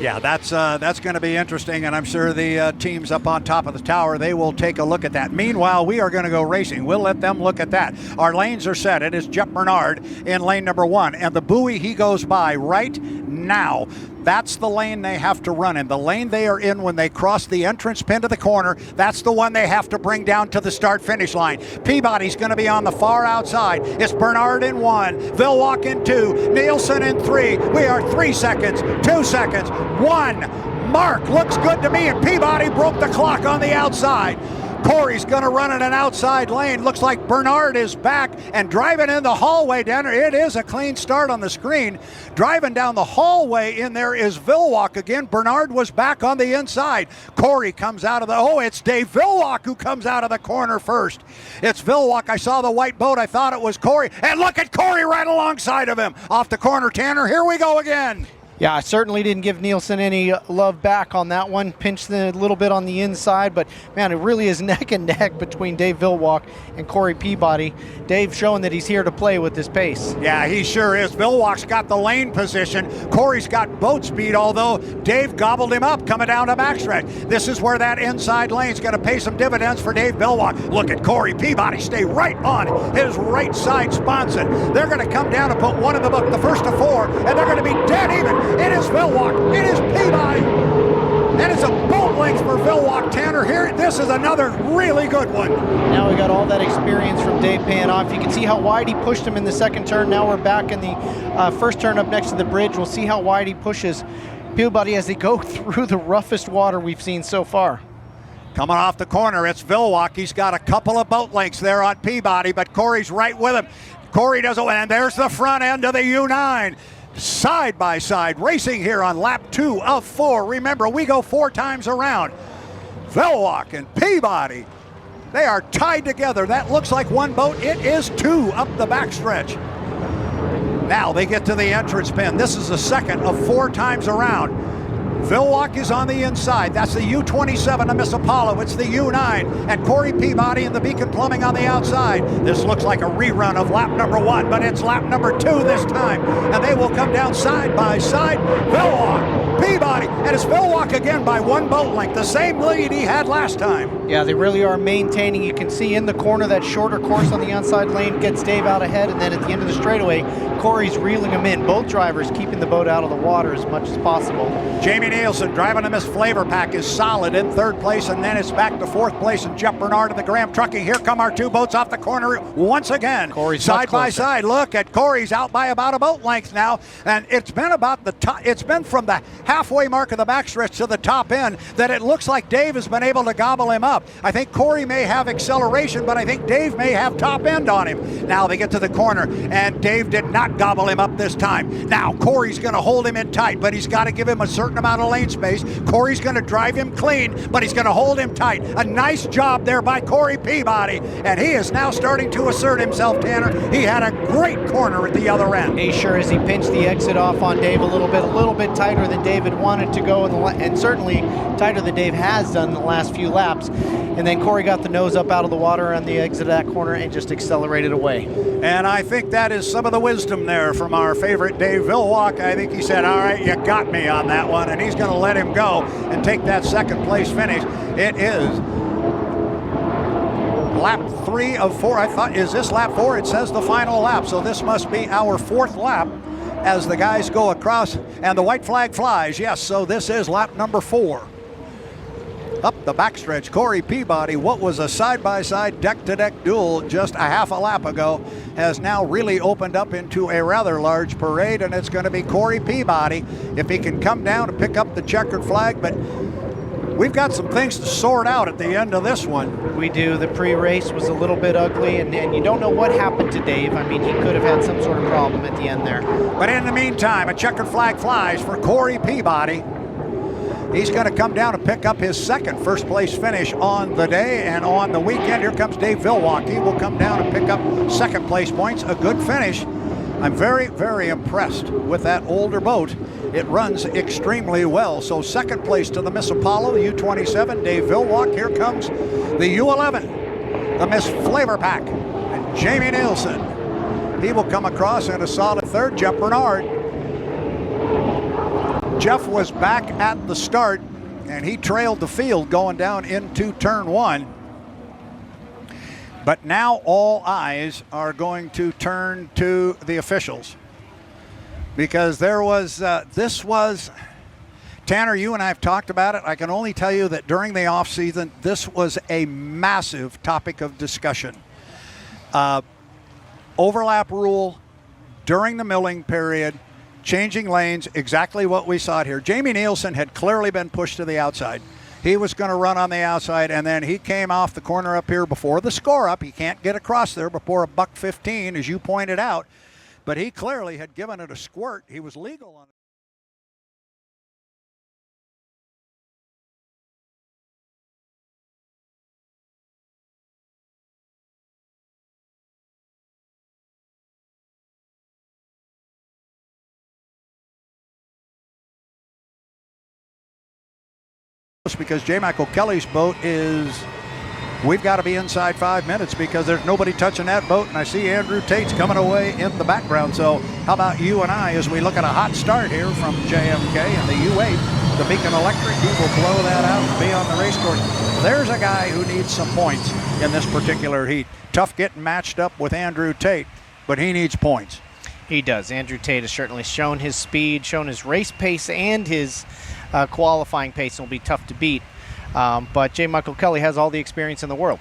Yeah, that's going to be interesting, and I'm sure the teams up on top of the tower, they will take a look at that. Meanwhile, we are going to go racing. We'll let them look at that. Our lanes are set. It is Jeff Bernard in lane number 1, and the buoy he goes by right now. That's the lane they have to run in. The lane they are in when they cross the entrance pin to the corner, that's the one they have to bring down to the start-finish line. Peabody's going to be on the far outside. It's Bernard in 1, Villwock in 2, Nielsen in 3. We are 3 seconds, 2 seconds, 1. Mark looks good to me, and Peabody broke the clock on the outside. Corey's going to run in an outside lane. Looks like Bernard is back and driving in the hallway down there. It is a clean start on the screen. Driving down the hallway in there is Villwock again. Bernard was back on the inside. Corey comes out of the, it's Dave Villwock who comes out of the corner first. It's Villwock. I saw the white boat. I thought it was Corey. And look at Corey right alongside of him. Off the corner, Tanner. Here we go again. Yeah, I certainly didn't give Nielsen any love back on that one. Pinched a little bit on the inside, but man, it really is neck and neck between Dave Villwock and Corey Peabody. Dave showing that he's here to play with this pace. Yeah, he sure is. Villwock's got the lane position. Corey's got boat speed, although Dave gobbled him up coming down the backstretch. This is where that inside lane's going to pay some dividends for Dave Villwock. Look at Corey Peabody stay right on his right side sponson. They're going to come down and put one in the book, the first of 4, and they're going to be dead even. It is Villwock. It is Peabody. That is a boat length for Villwock, Tanner. Here, this is another really good one. Now we got all that experience from Dave paying off. You can see how wide he pushed him in the second turn. Now we're back in the first turn up next to the bridge. We'll see how wide he pushes Peabody as they go through the roughest water we've seen so far. Coming off the corner, it's Villwock. He's got a couple of boat lengths there on Peabody, but Corey's right with him. Corey doesn't win, and there's the front end of the U9. Side by side racing here on lap 2 of 4. Remember, we go 4 times around. Villwock and Peabody, they are tied together. That looks like one boat. It is 2 up the backstretch. Now they get to the entrance pin. This is the second of 4 times around. Villwock is on the inside. That's the U27 to Miss Apollo. It's the U9 and Corey Peabody and the Beacon Plumbing on the outside. This looks like a rerun of lap number 1, but it's lap number 2 this time. And they will come down side by side. Villwock, Peabody, and it's Villwock again by 1 boat length. The same lead he had last time. Yeah, they really are maintaining. You can see in the corner that shorter course on the outside lane gets Dave out ahead, and then at the end of the straightaway, Corey's reeling him in. Both drivers keeping the boat out of the water as much as possible. Jamie Nielsen driving in this Flavor Pack is solid in 3rd place, and then it's back to 4th place, and Jeff Bernard and the Graham Trucking. Here come our 2 boats off the corner once again. Corey's side by side. Look at Corey's out by about a boat length now, and it's been about the top. It's been from the halfway mark of the backstretch to the top end that it looks like Dave has been able to gobble him up. I think Corey may have acceleration, but I think Dave may have top end on him. Now they get to the corner, and Dave did not gobble him up this time. Now Corey's going to hold him in tight, but he's got to give him a certain amount of lane space. Corey's going to drive him clean, but he's going to hold him tight. A nice job there by Corey Peabody, and he is now starting to assert himself, Tanner. He had a great corner at the other end. He sure is. He pinched the exit off on Dave a little bit tighter than David wanted to go, and certainly tighter than Dave has done in the last few laps. And then Corey got the nose up out of the water on the exit of that corner and just accelerated away. And I think that is some of the wisdom there from our favorite Dave Villwock. I think he said, all right, you got me on that one, and he's going to let him go and take that 2nd place finish. It is lap 3 of 4. I thought, is this lap 4? It says the final lap, so this must be our 4th lap as the guys go across, and the white flag flies. Yes, so this is lap number 4. Up the backstretch, Corey Peabody, what was a side-by-side, deck-to-deck duel just a half a lap ago, has now really opened up into a rather large parade, and it's going to be Corey Peabody if he can come down and pick up the checkered flag. But we've got some things to sort out at the end of this one. We do. The pre-race was a little bit ugly, and you don't know what happened to Dave. I mean, he could have had some sort of problem at the end there. But in the meantime, a checkered flag flies for Corey Peabody. He's going to come down and pick up his 2nd first place finish on the day, and on the weekend, here comes Dave Villwock. He will come down and pick up 2nd place points. A good finish. I'm very, very impressed with that older boat. It runs extremely well. So 2nd place to the Miss Apollo, U27, Dave Villwock. Here comes the U11, the Miss Flavor Pack, and Jamie Nielsen. He will come across in a solid 3rd. Jeff Bernard. Jeff was back at the start, and he trailed the field going down into turn 1. But now all eyes are going to turn to the officials, because there was, this was Tanner, you and I have talked about it. I can only tell you that during the offseason, this was a massive topic of discussion. Overlap rule during the milling period, changing lanes, exactly what we saw here. Jamie Nielsen had clearly been pushed to the outside. He was going to run on the outside, and then he came off the corner up here before the score up. He can't get across there before $1:15, as you pointed out. But he clearly had given it a squirt. He was legal on it. Because J. Michael Kelly's boat is, we've got to be inside 5 minutes because there's nobody touching that boat, and I see Andrew Tate's coming away in the background. So how about you and I as we look at a hot start here from JMK and the U8, the Beacon Electric, he will blow that out and be on the race course. There's a guy who needs some points in this particular heat. Tough getting matched up with Andrew Tate, but he needs points. He does. Andrew Tate has certainly shown his speed, shown his race pace, and his qualifying pace will be tough to beat. But J. Michael Kelly has all the experience in the world.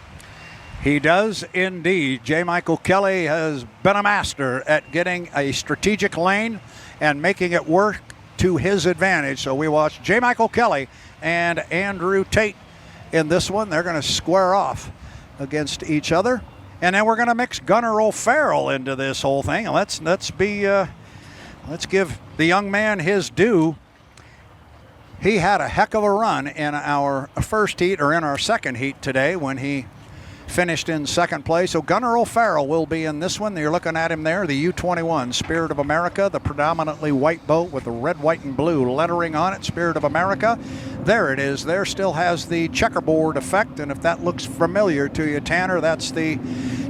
He does indeed. J. Michael Kelly has been a master at getting a strategic lane and making it work to his advantage. So we watch J. Michael Kelly and Andrew Tate in this one. They're going to square off against each other. And then we're going to mix Gunnar O'Farrell into this whole thing. Let's give the young man his due. He had a heck of a run in our first heat, or in our second heat today, when he finished in second place. So Gunnar O'Farrell will be in this one. You're looking at him there, the U21 Spirit of America, the predominantly white boat with the red, white, and blue lettering on it, Spirit of America. There it is. There still has the checkerboard effect, and if that looks familiar to you, Tanner, that's the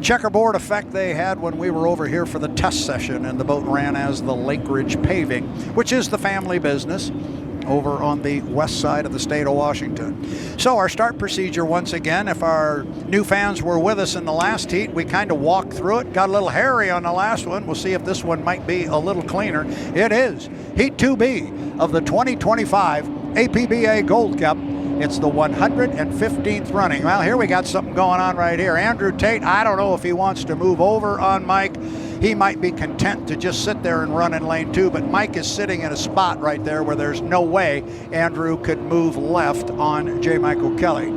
checkerboard effect they had when we were over here for the test session, and the boat ran as the Lake Ridge Paving, which is the family business over on the west side of the state of Washington. So our start procedure, once again, if our new fans were with us in the last heat, we kind of walked through it, got a little hairy on the last one. We'll see if this one might be a little cleaner. It is Heat 2B of the 2025 APBA Gold Cup. It's the 115th running. Well, here we got something going on right here. Andrew Tate, I don't know if he wants to move over on Mike. He might be content to just sit there and run in lane 2, but Mike is sitting in a spot right there where there's no way Andrew could move left on J. Michael Kelly.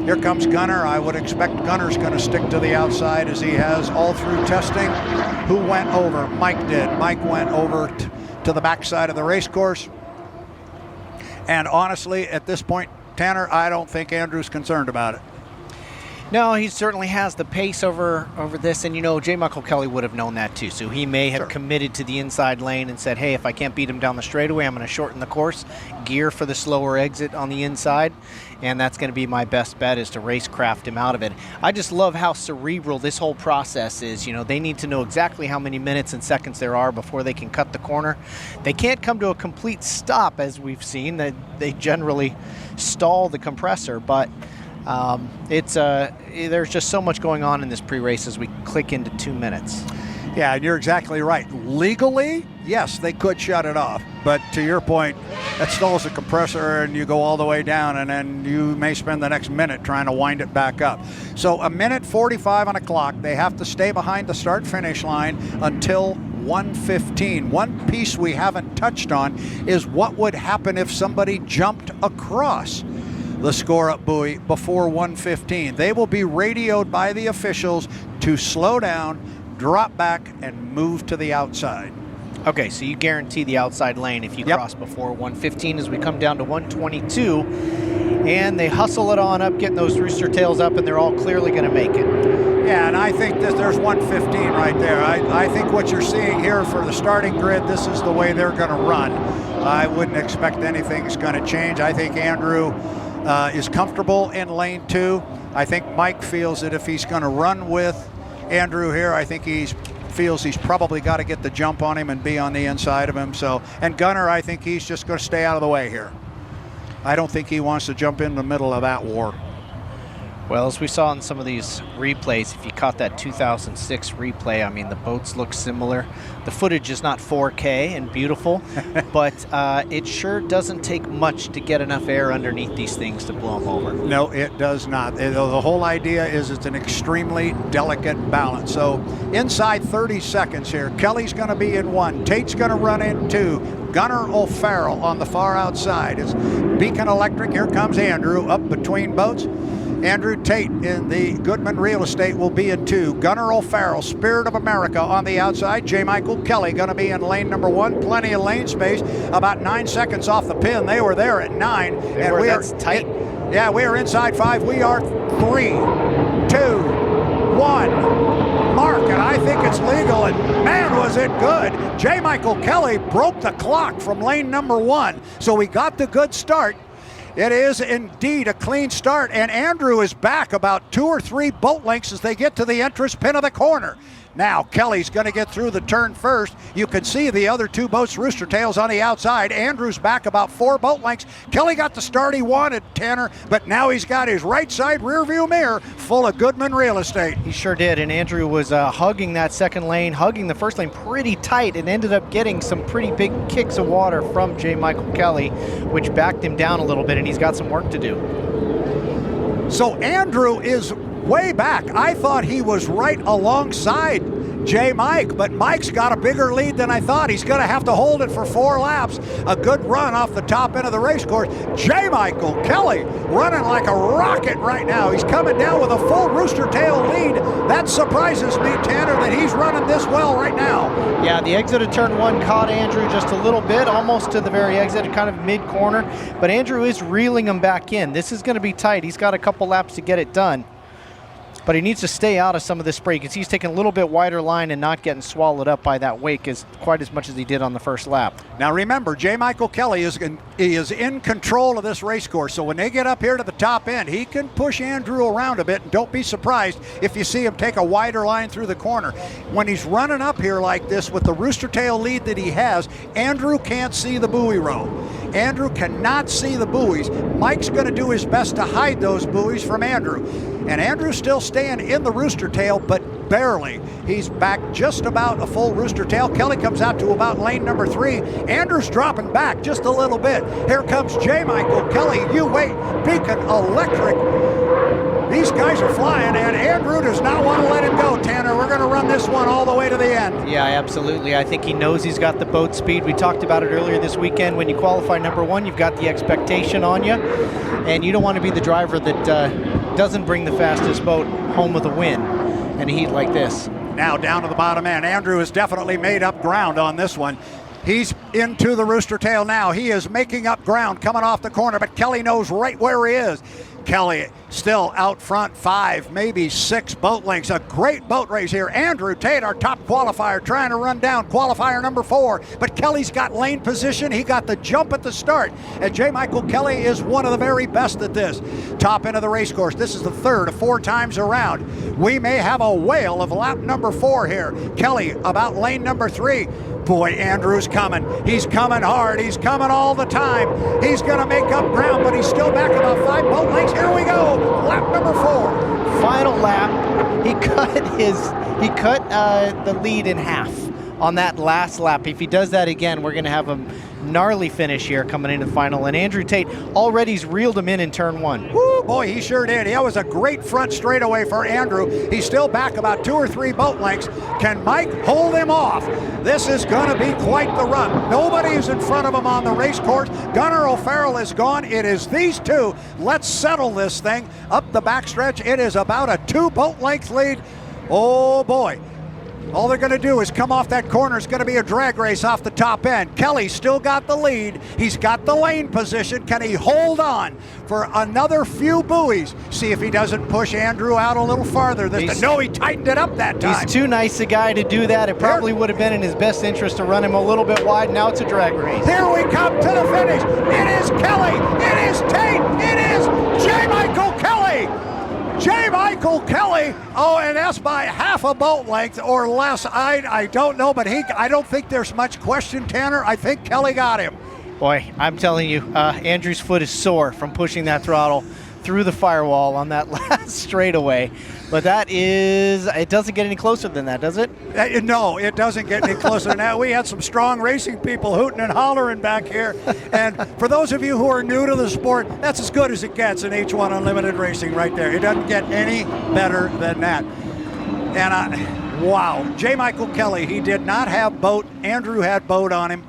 Here comes Gunnar. I would expect Gunnar's going to stick to the outside as he has all through testing. Who went over? Mike did. Mike went over to the backside of the race course. And honestly, at this point, Tanner, I don't think Andrew's concerned about it. No, he certainly has the pace over this, and J. Michael Kelly would have known that too. So he may have committed to the inside lane and said, hey, if I can't beat him down the straightaway, I'm going to shorten the course, gear for the slower exit on the inside, and that's going to be my best bet, is to racecraft him out of it. I just love how cerebral this whole process is. They need to know exactly how many minutes and seconds there are before they can cut the corner. They can't come to a complete stop, as we've seen. They generally stall the compressor, but there's just so much going on in this pre-race as we click into 2 minutes. Yeah, and you're exactly right. Legally, yes, they could shut it off. But to your point, that stalls the compressor and you go all the way down, and then you may spend the next minute trying to wind it back up. So 1:45 on the clock. They have to stay behind the start-finish line until 1:15. One piece we haven't touched on is what would happen if somebody jumped across the score-up buoy before 1:15. They will be radioed by the officials to slow down, drop back, and move to the outside. Okay, so you guarantee the outside lane if you cross before 1:15 as we come down to 1:22. And they hustle it on up, getting those rooster tails up, and they're all clearly going to make it. Yeah, and I think that there's 1:15 right there. I think what you're seeing here for the starting grid, this is the way they're going to run. I wouldn't expect anything's going to change. I think Andrew is comfortable in lane 2. I think Mike feels that if he's going to run with Andrew here, I think he feels he's probably got to get the jump on him and be on the inside of him. So, and Gunnar, I think he's just going to stay out of the way here. I don't think he wants to jump in the middle of that war. Well, as we saw in some of these replays, if you caught that 2006 replay, I mean, the boats look similar. The footage is not 4K and beautiful, but it sure doesn't take much to get enough air underneath these things to blow them over. No, it does not. The whole idea is it's an extremely delicate balance. So inside 30 seconds here, Kelly's going to be in 1. Tate's going to run in 2. Gunnar O'Farrell on the far outside. It's Beacon Electric. Here comes Andrew up between boats. Andrew Tate in the Goodman Real Estate will be in 2. Gunnar O'Farrell, Spirit of America on the outside. J. Michael Kelly going to be in lane number 1. Plenty of lane space. About 9 seconds off the pin. They were there at 9. That's tight. Yeah, we are inside 5. We are 3, 2, 1. Mark, and I think it's legal, and man, was it good. J. Michael Kelly broke the clock from lane number 1, so we got the good start. It is indeed a clean start, and Andrew is back about 2 or 3 boat lengths as they get to the entrance pin of the corner. Now Kelly's going to get through the turn first. You can see the other 2 boats, Rooster Tails on the outside. Andrew's back about 4 boat lengths. Kelly got the start he wanted, Tanner, but now he's got his right side rear view mirror full of Goodman Real Estate. He sure did, and Andrew was hugging that second lane, hugging the first lane pretty tight, and ended up getting some pretty big kicks of water from J. Michael Kelly, which backed him down a little bit, and he's got some work to do. So Andrew is way back. I thought he was right alongside J. Mike, but Mike's got a bigger lead than I thought. He's going to have to hold it for 4 laps. A good run off the top end of the race course. J. Michael Kelly running like a rocket right now. He's coming down with a full Rooster Tail lead. That surprises me, Tanner, that he's running this well right now. Yeah, the exit of turn 1 caught Andrew just a little bit, almost to the very exit, kind of mid-corner, but Andrew is reeling him back in. This is going to be tight. He's got a couple laps to get it done, but he needs to stay out of some of this spray because he's taking a little bit wider line and not getting swallowed up by that wake quite as much as he did on the first lap. Now remember, J. Michael Kelly is in control of this race course, so when they get up here to the top end, he can push Andrew around a bit, and don't be surprised if you see him take a wider line through the corner. When he's running up here like this with the Rooster Tail lead that he has, Andrew can't see the buoy row. Andrew cannot see the buoys. Mike's going to do his best to hide those buoys from Andrew. And Andrew's still staying in the Rooster Tail, but barely. He's back just about a full Rooster Tail. Kelly comes out to about lane number 3. Andrew's dropping back just a little bit. Here comes J. Michael Kelly. You wait. Beacon Electric. These guys are flying, and Andrew does not want to let him go, Tanner. We're going to run this one all the way to the end. Yeah, absolutely. I think he knows he's got the boat speed. We talked about it earlier this weekend. When you qualify number 1, you've got the expectation on you, and you don't want to be the driver that doesn't bring the fastest boat home with a win in a heat like this. Now down to the bottom end. Andrew has definitely made up ground on this one. He's into the Rooster Tail now. He is making up ground coming off the corner, but Kelly knows right where he is. Kelly still out front 5, maybe 6 boat lengths. A great boat race here. Andrew Tate, our top qualifier, trying to run down qualifier number 4. But Kelly's got lane position. He got the jump at the start. And J. Michael Kelly is one of the very best at this. Top end of the race course. This is the 3rd of 4 times around. We may have a whale of lap number 4 here. Kelly about lane number 3. Boy, Andrew's coming. He's coming hard. He's coming all the time. He's going to make up ground, but he's still back about 5 boat lengths. Here we go. Lap number 4. Final lap. He cut the lead in half on that last lap. If he does that again, we're going to have a gnarly finish here coming into the final. And Andrew Tate already's reeled him in turn 1. Woo, boy, he sure did. That was a great front straightaway for Andrew. He's still back about 2 or 3 boat lengths. Can Mike hold him off? This is going to be quite the run. Nobody is in front of him on the race course. Gunnar O'Farrell is gone. It is these 2. Let's settle this thing up the backstretch. It is about a 2 boat length lead. Oh boy. All they're going to do is come off that corner. It's going to be a drag race off the top end. Kelly's still got the lead. He's got the lane position. Can he hold on for another few buoys? See if he doesn't push Andrew out a little farther. No, he tightened it up that time. He's too nice a guy to do that. It probably would have been in his best interest to run him a little bit wide. Now it's a drag race. Here we come to the finish. It is Kelly. It is Tate. It is J. Michael Kelly. J. Michael Kelly, and that's by half a boat length or less. I don't know, but I don't think there's much question, Tanner. I think Kelly got him. Boy, I'm telling you, Andrew's foot is sore from pushing that throttle through the firewall on that last straightaway. But it doesn't get any closer than that, does it? No, it doesn't get any closer than that. We had some strong racing people hooting and hollering back here. And for those of you who are new to the sport, that's as good as it gets in H1 Unlimited Racing right there. It doesn't get any better than that. And wow, J. Michael Kelly, he did not have boat. Andrew had boat on him.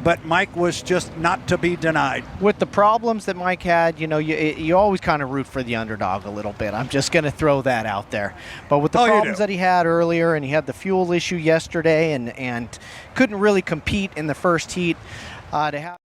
But Mike was just not to be denied. With the problems that Mike had, you always kind of root for the underdog a little bit. I'm just going to throw that out there. But with the problems that he had earlier, and he had the fuel issue yesterday, and couldn't really compete in the first heat, to have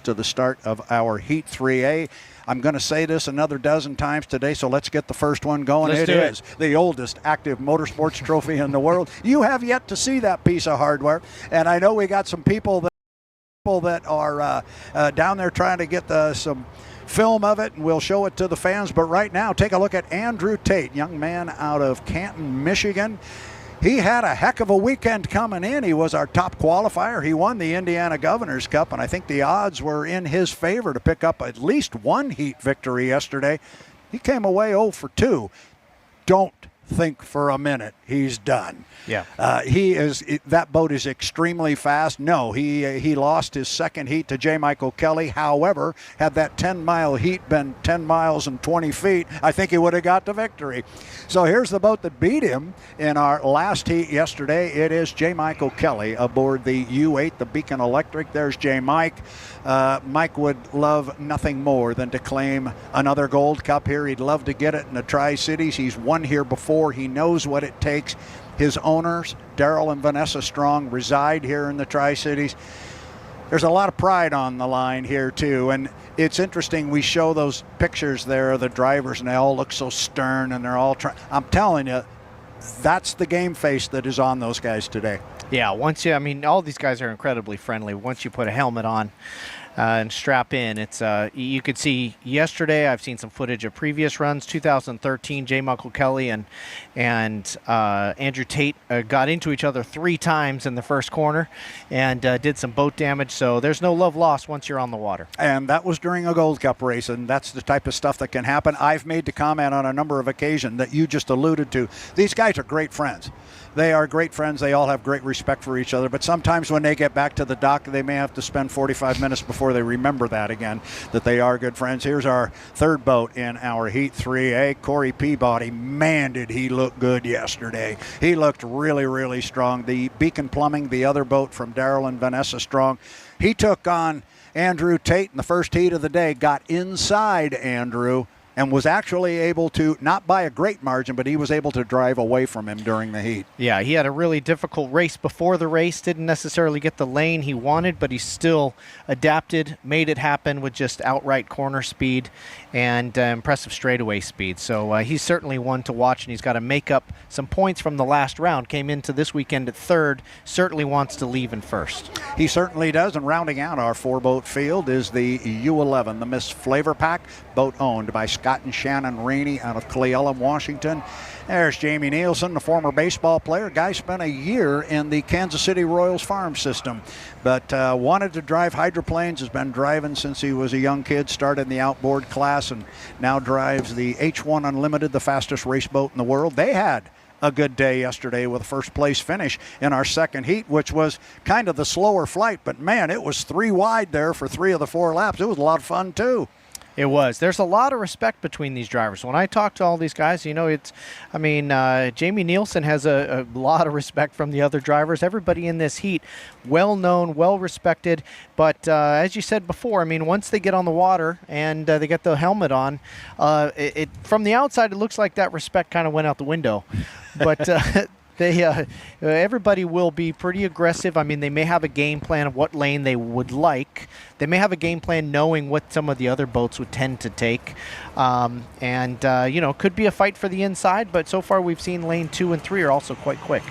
to the start of our Heat 3A. I'm going to say this another dozen times today, so let's get the first one going. It is the oldest active motorsports trophy in the world. You have yet to see that piece of hardware, and I know we got some people that are down there trying to get some film of it, and we'll show it to the fans. But right now, take a look at Andrew Tate, young man out of Canton, Michigan. He had a heck of a weekend coming in. He was our top qualifier. He won the Indiana Governor's Cup, and I think the odds were in his favor to pick up at least one heat victory yesterday. He came away 0 for 2. Don't think for a minute he's done. Yeah. That boat is extremely fast. No, he lost his second heat to J. Michael Kelly. However, had that 10-mile heat been 10 miles and 20 feet, I think he would have got the victory. So here's the boat that beat him in our last heat yesterday. It is J. Michael Kelly aboard the U8, the Beacon Electric. There's J. Mike. Mike would love nothing more than to claim another Gold Cup here. He'd love to get it in the Tri-Cities. He's won here before. He knows what it takes. His owners, Daryl and Vanessa Strong, reside here in the Tri-Cities. There's a lot of pride on the line here, too. And it's interesting, we show those pictures there of the drivers, and they all look so stern, and they're all trying. I'm telling you, that's the game face that is on those guys today. Yeah, all these guys are incredibly friendly. Once you put a helmet on and strap in, it's you could see yesterday. I've seen some footage of previous runs. 2013, J. Michael Kelly and Andrew Tate got into each other 3 times in the first corner and did some boat damage. So there's no love lost once you're on the water. And that was during a Gold Cup race, and that's the type of stuff that can happen. I've made the comment on a number of occasions that you just alluded to. These guys are great friends. They are great friends. They all have great respect for each other. But sometimes when they get back to the dock, they may have to spend 45 minutes before they remember that again, that they are good friends. Here's our third boat in our Heat 3A, Corey Peabody. Man, did he look good yesterday. He looked really, really strong. The Beacon Plumbing, the other boat from Daryl and Vanessa Strong, he took on Andrew Tate in the first heat of the day, got inside Andrew, and was actually able to, not by a great margin, but he was able to drive away from him during the heat. Yeah, he had a really difficult race before the race. Didn't necessarily get the lane he wanted, but he still adapted, made it happen with just outright corner speed and impressive straightaway speed. So he's certainly one to watch, and he's got to make up some points from the last round. Came into this weekend at third, certainly wants to leave in first. He certainly does, and rounding out our four-boat field is the U11, the Miss Flavor Pack, boat owned by Scott and Shannon Rainey out of Cle Elum, Washington. There's Jamie Nielsen, the former baseball player. Guy spent a year in the Kansas City Royals farm system, but wanted to drive hydroplanes, has been driving since he was a young kid, started in the outboard class, and now drives the H1 Unlimited, the fastest race boat in the world. They had a good day yesterday with a first place finish in our second heat, which was kind of the slower flight, but man, it was 3 wide there for 3 of the 4 laps. It was a lot of fun too. It was. There's a lot of respect between these drivers. When I talk to all these guys, Jamie Nielsen has a lot of respect from the other drivers. Everybody in this heat, well-known, well-respected. But as you said before, once they get on the water and they get the helmet on, from the outside, it looks like that respect kind of went out the window. But everybody will be pretty aggressive. They may have a game plan of what lane they would like. They may have a game plan knowing what some of the other boats would tend to take. Could be a fight for the inside, but so far we've seen lane 2 and 3 are also quite quick.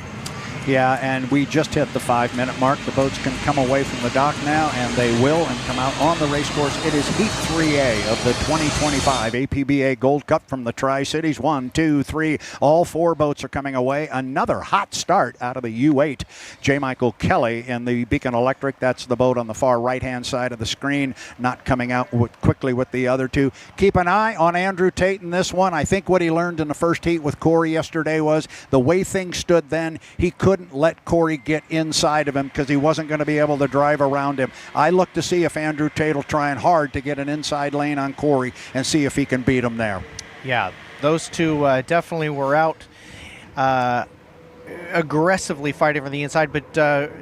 Yeah, and we just hit the 5-minute mark. The boats can come away from the dock now, and they will, and come out on the race course. It is Heat 3A of the 2025 APBA Gold Cup from the Tri-Cities. 1, 2, 3. All 4 boats are coming away. Another hot start out of the U8. J. Michael Kelly in the Beacon Electric. That's the boat on the far right-hand side of the screen, not coming out quickly with the other 2. Keep an eye on Andrew Tate in this one. I think what he learned in the first heat with Corey yesterday was the way things stood then, he couldn't let Corey get inside of him because he wasn't going to be able to drive around him. I look to see if Andrew Tate will trying hard to get an inside lane on Corey and see if he can beat him there. Yeah, those 2 definitely were out aggressively fighting for the inside, but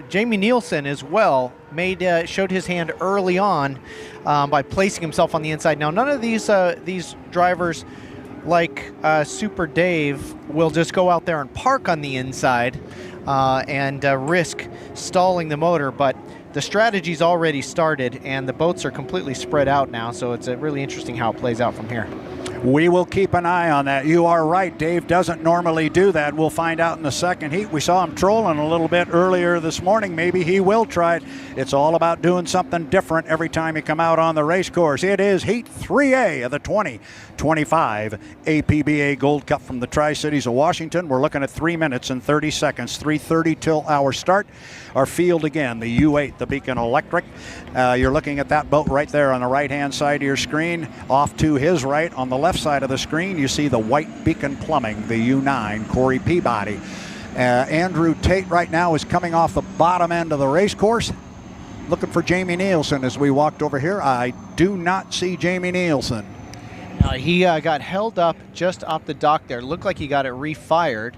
Jamie Nielsen as well showed his hand early on by placing himself on the inside. Now, none of these drivers like Super Dave will just go out there and park on the inside and risk stalling the motor, but the strategy's already started and the boats are completely spread out now, so it's really interesting how it plays out from here. We will keep an eye on that. You are right. Dave doesn't normally do that. We'll find out in the second heat. We saw him trolling a little bit earlier this morning. Maybe he will try it. It's all about doing something different every time you come out on the race course. It is Heat 3A of the 2025 APBA Gold Cup from the Tri-Cities of Washington. We're looking at 3 minutes and 30 seconds, 3:30 till our start. Our field again, the U8, the Beacon Electric. You're looking at that boat right there on the right-hand side of your screen. Off to his right on the left side of the screen, you see the white Beacon Plumbing, the U9, Corey Peabody. Andrew Tate right now is coming off the bottom end of the race course. Looking for Jamie Nielsen as we walked over here. I do not see Jamie Nielsen. He got held up just off the dock there. Looked like he got it refired,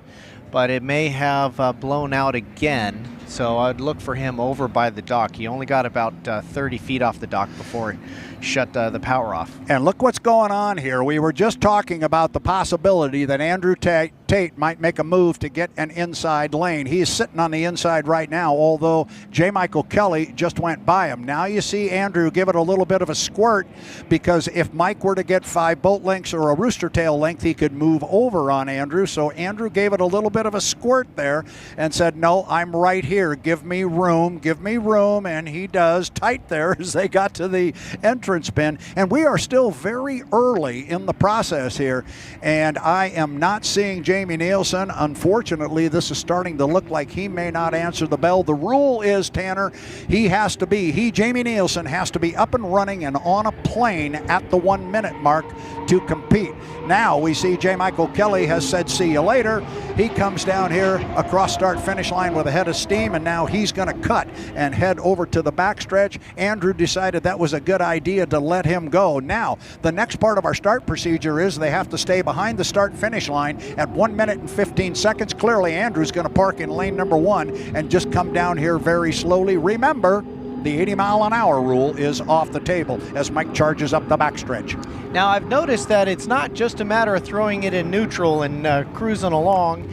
but it may have blown out again. So I'd look for him over by the dock. He only got about 30 feet off the dock before he shut the power off. And look what's going on here. We were just talking about the possibility that Andrew Tate might make a move to get an inside lane. He is sitting on the inside right now, although J. Michael Kelly just went by him. Now you see Andrew give it a little bit of a squirt, because if Mike were to get 5 boat lengths or a rooster tail length, he could move over on Andrew. So Andrew gave it a little bit of a squirt there and said, no, I'm right here. Give me room. And he does, tight there as they got to the entrance pin. And we are still very early in the process here. And I am not seeing Jamie Nielsen. Unfortunately, this is starting to look like he may not answer the bell. The rule is, Tanner, Jamie Nielsen has to be up and running and on a plane at the 1 minute mark to compete. Now we see J. Michael Kelly has said, see you later. He comes down here across start finish line with a head of steam, and now he's going to cut and head over to the backstretch. Andrew decided that was a good idea to let him go. Now, the next part of our start procedure is they have to stay behind the start finish line at 1 minute and 15 seconds. Clearly, Andrew's going to park in lane number 1 and just come down here very slowly. Remember, the 80-mile-an-hour rule is off the table as Mike charges up the backstretch. Now, I've noticed that it's not just a matter of throwing it in neutral and cruising along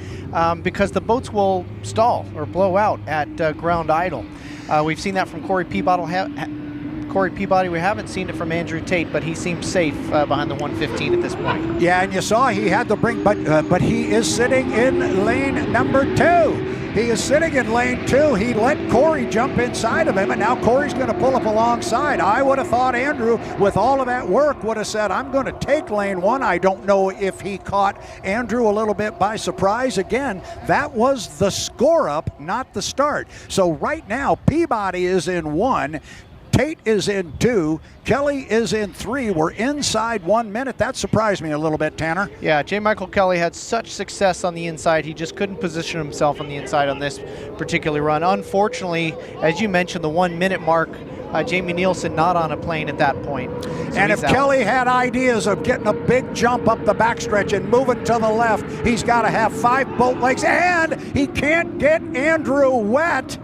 because the boats will stall or blow out at ground idle. We've seen that from Corey Peabody. We haven't seen it from Andrew Tate, but he seems safe behind the 115 at this point. Yeah, and you saw he had to bring, but he is sitting in lane number 2. He is sitting in lane 2. He let Corey jump inside of him, and now Corey's going to pull up alongside. I would have thought Andrew, with all of that work, would have said, I'm going to take lane 1. I don't know if he caught Andrew a little bit by surprise. Again, that was the score up, not the start. So right now, Peabody is in 1. Tate is in 2. Kelly is in 3. We're inside 1 minute. That surprised me a little bit, Tanner. Yeah, J. Michael Kelly had such success on the inside. He just couldn't position himself on the inside on this particular run. Unfortunately, as you mentioned, the 1 minute mark, Jamie Nielsen not on a plane at that point. So and if Kelly had ideas of getting a big jump up the backstretch and moving to the left, he's got to have 5 boat lengths, and he can't get Andrew wet.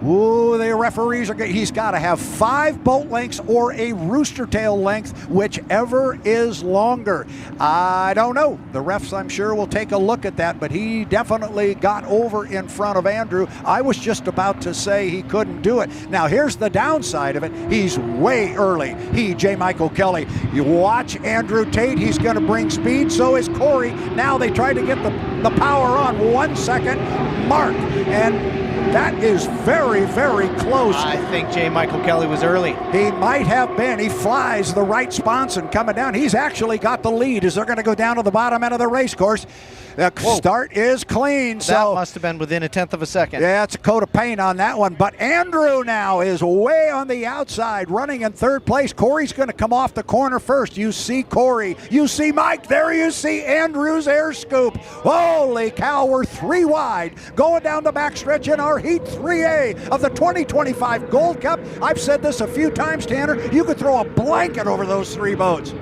Ooh, the referees are. He's got to have 5 boat lengths or a rooster tail length, whichever is longer. I don't know. The refs, I'm sure, will take a look at that, but he definitely got over in front of Andrew. I was just about to say he couldn't do it. Now, here's the downside of it. He's way early. J. Michael Kelly. You watch Andrew Tate. He's going to bring speed. So is Corey. Now they try to get the power on. 1 second mark. And that is very, very close. I think J. Michael Kelly was early. He might have been. He flies the right sponson coming down. He's actually got the lead as they're going to go down to the bottom end of the race course. The start is clean. That must have been within a 1/10 of a second. Yeah, it's a coat of paint on that one. But Andrew now is way on the outside, running in 3rd place. Corey's going to come off the corner first. You see Corey. You see Mike. There you see Andrew's air scoop. Holy cow, we're 3 wide. Going down the backstretch in our Heat 3A of the 2025 Gold Cup. I've said this a few times, Tanner. You could throw a blanket over those 3 boats.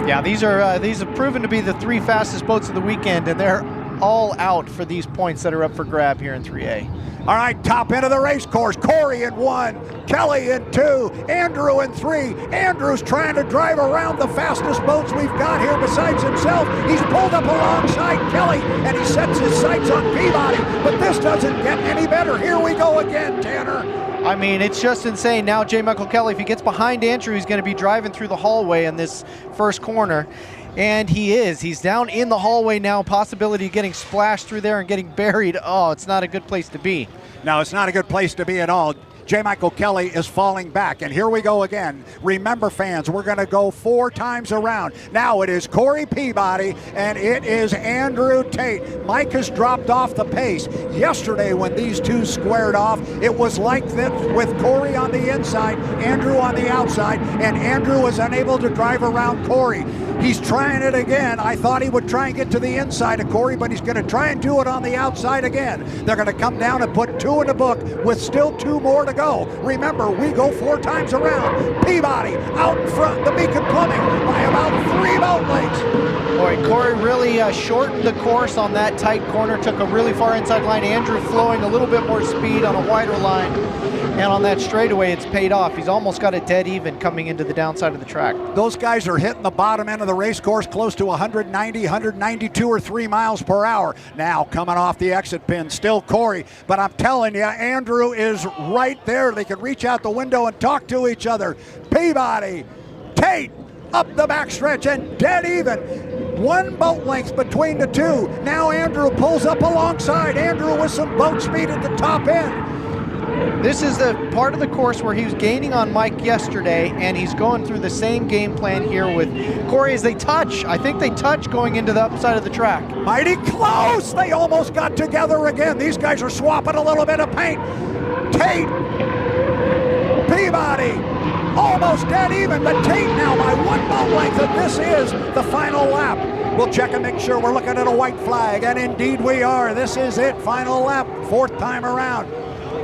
Yeah, these have proven to be the 3 fastest boats of the weekend, and they're all out for these points that are up for grab here in 3A. All right, top end of the race course. Corey in 1, Kelly in 2, Andrew in 3. Andrew's trying to drive around the fastest boats we've got here besides himself. He's pulled up alongside Kelly, and he sets his sights on Peabody. But this doesn't get any better. Here we go again, Tanner. I mean, it's just insane. Now, J. Michael Kelly, if he gets behind Andrew, he's going to be driving through the hallway in this first corner. And he is. He's down in the hallway now. Possibility of getting splashed through there and getting buried. Oh, it's not a good place to be. No, it's not a good place to be at all. J. Michael Kelly is falling back, and here we go again. Remember, fans, we're going to go 4 times around. Now it is Corey Peabody, and it is Andrew Tate. Mike has dropped off the pace. Yesterday, when these two squared off, it was like this with Corey on the inside, Andrew on the outside, and Andrew was unable to drive around Corey. He's trying it again. I thought he would try and get to the inside of Corey, but he's going to try and do it on the outside again. They're going to come down and put 2 in the book with still 2 more to go. Remember, we go 4 times around. Peabody out in front, the Beacon Plumbing, by about 3 boat lengths. Boy, Corey really shortened the course on that tight corner, took a really far inside line. Andrew flowing a little bit more speed on a wider line. And on that straightaway, it's paid off. He's almost got it dead even coming into the downside of the track. Those guys are hitting the bottom end of the race course close to 190, 192 or 3 miles per hour. Now coming off the exit pin, still Corey. But I'm telling you, Andrew is right there. They can reach out the window and talk to each other. Peabody, Tate, up the backstretch and dead even. 1 boat length between the 2. Now Andrew pulls up alongside. Andrew with some boat speed at the top end. This is the part of the course where he was gaining on Mike yesterday, and he's going through the same game plan here with Corey as they touch. I think they touch going into the upside of the track. Mighty close. They almost got together again. These guys are swapping a little bit of paint. Tate, Peabody, almost dead even, but Tate now by 1 boat length, and this is the final lap. We'll check and make sure we're looking at a white flag, and indeed we are. This is it, final lap, 4th time around.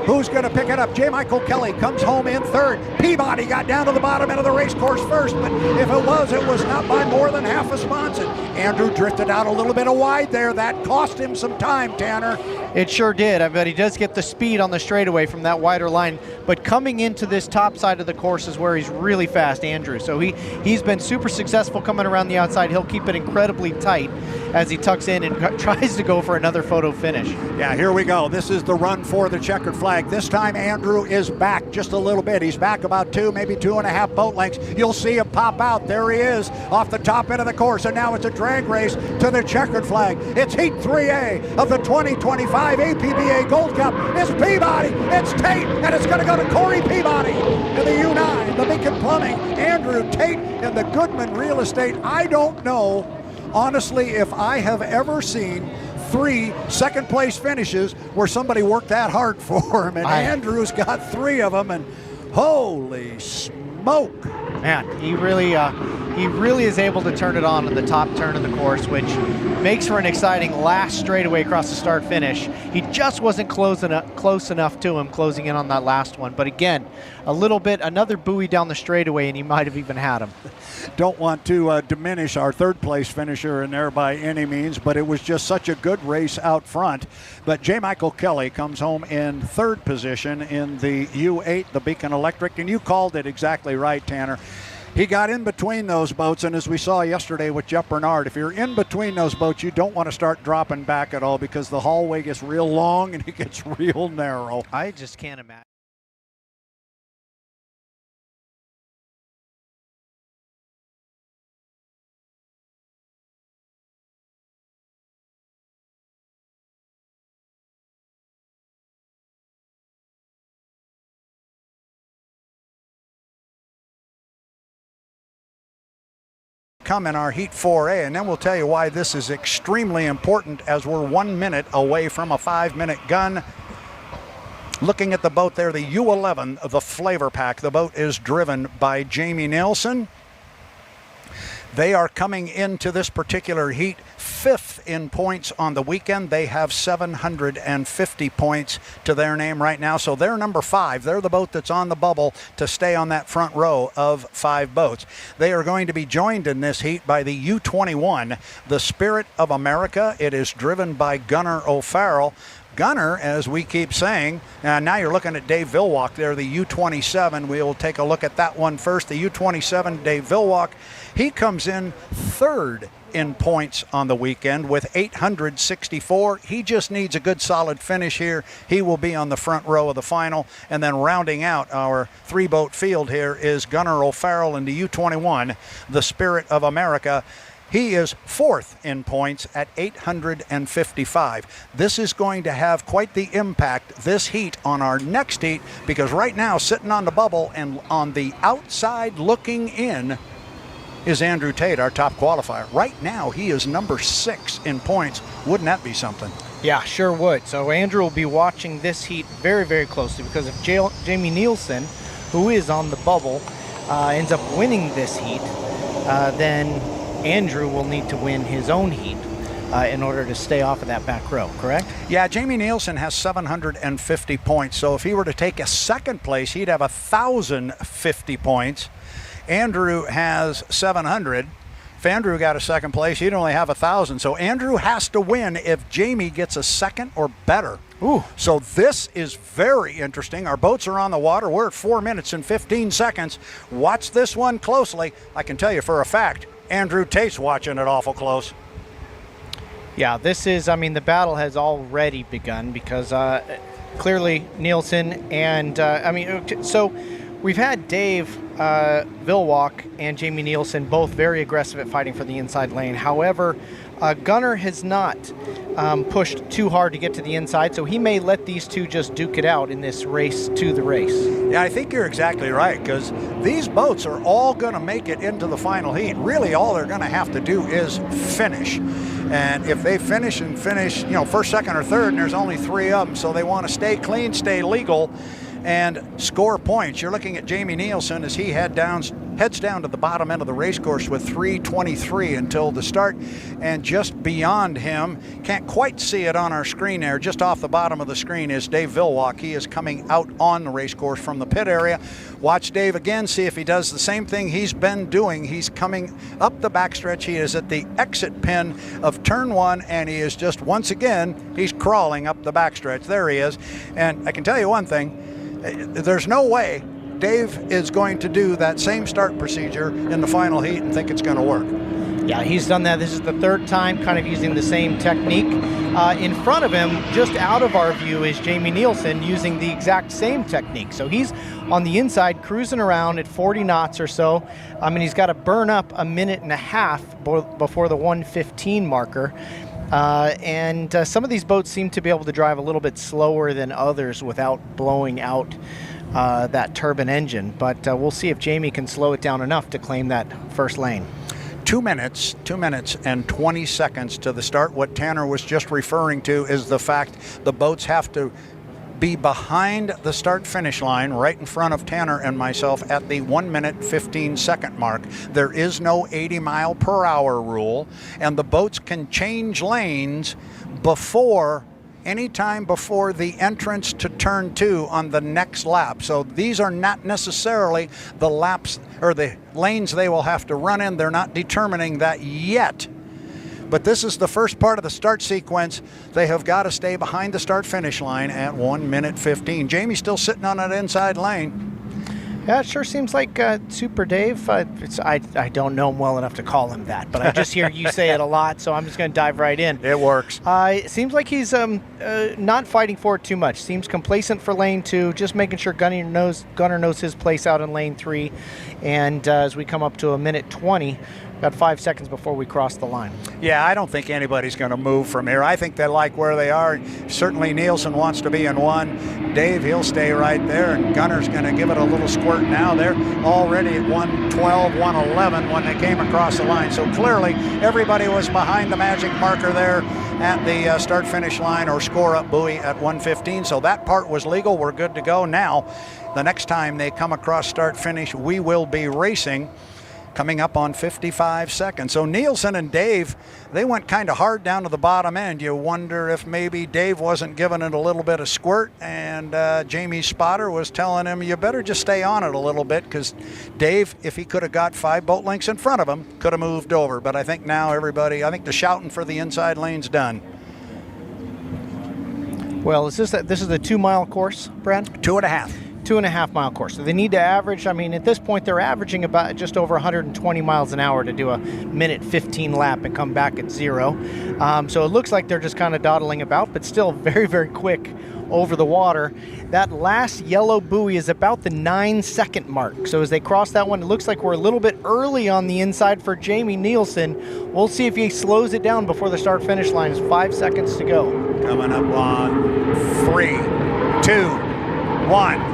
Who's going to pick it up? J. Michael Kelly comes home in 3rd. Peabody got down to the bottom end of the race course first, but if it was not by more than half a sponson. Andrew drifted out a little bit wide there. That cost him some time, Tanner. It sure did. I bet he does get the speed on the straightaway from that wider line. But coming into this top side of the course is where he's really fast, Andrew. So he's been super successful coming around the outside. He'll keep it incredibly tight as he tucks in and tries to go for another photo finish. Yeah, here we go. This is the run for the checkered flag. This time Andrew is back just a little bit. He's back about 2, maybe 2.5 boat lengths. You'll see him pop out. There he is off the top end of the course. And now it's a drag race to the checkered flag. It's Heat 3A of the 2025 APBA Gold Cup. It's Peabody, it's Tate, and it's going to go to Corey Peabody in the U9, the Beacon Plumbing, Andrew Tate in the Goodman Real Estate. I don't know, honestly, if I have ever seen 3 second place finishes where somebody worked that hard for him, and Andrew's got 3 of them, and holy smoke. Man, he really is able to turn it on in the top turn of the course, which makes for an exciting last straightaway across the start finish. He just wasn't close enough to him closing in on that last one. But again, another buoy down the straightaway, and he might have even had him. Don't want to diminish our third place finisher in there by any means, but it was just such a good race out front. But J. Michael Kelly comes home in 3rd position in the U8, the Beacon Electric, and you called it exactly right, Tanner. He got in between those boats, and as we saw yesterday with Jeff Bernard, if you're in between those boats, you don't want to start dropping back at all because the hallway gets real long and it gets real narrow. I just can't imagine. Come in our Heat 4A, and then we'll tell you why this is extremely important as we're 1 minute away from a 5-minute gun. Looking at the boat there, the U11 of the Flavor Pack. The boat is driven by Jamie Nielsen. They are coming into this particular heat 5th in points on the weekend. They have 750 points to their name right now. So they're number 5. They're the boat that's on the bubble to stay on that front row of 5 boats. They are going to be joined in this heat by the U21, the Spirit of America. It is driven by Gunnar O'Farrell. Gunnar, as we keep saying, now you're looking at Dave Villwalk there, the U27. We will take a look at that one first. The U27, Dave Villwalk, he comes in 3rd in points on the weekend with 864. He just needs a good solid finish here. He will be on the front row of the final. And then rounding out our 3-boat field here is Gunnar O'Farrell in the U21, the Spirit of America. He is 4th in points at 855. This is going to have quite the impact, this heat, on our next heat, because right now, sitting on the bubble and on the outside looking in is Andrew Tate, our top qualifier. Right now, he is number 6 in points. Wouldn't that be something? Yeah, sure would. So Andrew will be watching this heat very, very closely, because if Jamie Nielsen, who is on the bubble, ends up winning this heat, then Andrew will need to win his own heat in order to stay off of that back row, correct? Yeah, Jamie Nielsen has 750 points. So if he were to take a 2nd place, he'd have 1,050 points. Andrew has 700. If Andrew got a 2nd place, he'd only have 1,000. So Andrew has to win if Jamie gets a 2nd or better. Ooh. So this is very interesting. Our boats are on the water. We're at 4 minutes and 15 seconds. Watch this one closely. I can tell you for a fact, Andrew Tate's watching it awful close. Yeah, this is, the battle has already begun, because clearly Nielsen and, so we've had Dave Villwalk and Jamie Nielsen both very aggressive at fighting for the inside lane. However, Gunnar has not pushed too hard to get to the inside, so he may let these two just duke it out in this race to the race. Yeah, I think you're exactly right, because these boats are all going to make it into the final heat. Really, all they're going to have to do is finish. And if they finish, 1st, 2nd, or 3rd, and there's only 3 of them, so they want to stay clean, stay legal, and score points. You're looking at Jamie Nielsen as he head down heads down to the bottom end of the race course with 3:23 until the start. And just beyond him, can't quite see it on our screen there, just off the bottom of the screen is Dave Villwock. He is coming out on the race course from the pit area. Watch Dave again, see if he does the same thing he's been doing. He's coming up the backstretch. He is at the exit pin of turn 1, and he is just, once again, he's crawling up the backstretch. There he is. And I can tell you one thing, there's no way Dave is going to do that same start procedure in the final heat and think it's going to work. Yeah, he's done that. This is the third time kind of using the same technique. In front of him, just out of our view, is Jamie Nielsen using the exact same technique. So he's on the inside cruising around at 40 knots or so. I mean, he's got to burn up a minute and a half before the 1:15 marker. And some of these boats seem to be able to drive a little bit slower than others without blowing out that turbine engine. But we'll see if Jamie can slow it down enough to claim that first lane. 2 minutes and 20 seconds to the start. What Tanner was just referring to is the fact the boats have to be behind the start finish line right in front of Tanner and myself at the 1 minute 15 second mark. There is no 80 mile per hour rule, and the boats can change lanes anytime before the entrance to turn 2 on the next lap. So these are not necessarily the laps or the lanes they will have to run in. They're not determining that yet. But this is the first part of the start sequence. They have got to stay behind the start finish line at 1 minute 15. Jamie's still sitting on that inside lane. Yeah, it sure seems like Super Dave. I don't know him well enough to call him that, but I just hear you say it a lot, so I'm just going to dive right in. It works. It seems like he's not fighting for it too much. Seems complacent for lane 2, just making sure Gunner knows his place out in lane 3. And as we come up to a minute 20, got 5 seconds before we cross the line. Yeah, I don't think anybody's going to move from here. I think they like where they are. Certainly Nielsen wants to be in 1. Dave, he'll stay right there, and Gunner's going to give it a little squirt now. They're already at 1:12, 1:11 when they came across the line. So clearly everybody was behind the magic marker there at the start-finish line or score-up buoy at 1:15. So that part was legal. We're good to go. Now, the next time they come across start-finish, we will be racing coming up on 55 seconds. So Nielsen and Dave, they went kind of hard down to the bottom end. You wonder if maybe Dave wasn't giving it a little bit of squirt, and Jamie's spotter was telling him, you better just stay on it a little bit, because Dave, if he could have got 5 boat lengths in front of him, could have moved over. But I think now I think the shouting for the inside lane's done. Well, this is the 2 mile course, Brad? 2.5. 2.5 mile course. So they need to average, I mean, at this point, they're averaging about just over 120 miles an hour to do a minute 15 lap and come back at 0. So it looks like they're just kind of dawdling about, but still very, very quick over the water. That last yellow buoy is about the 9-second mark. So as they cross that one, it looks like we're a little bit early on the inside for Jamie Nielsen. We'll see if he slows it down before the start finish line. It's 5 seconds to go. Coming up on 3, 2, 1.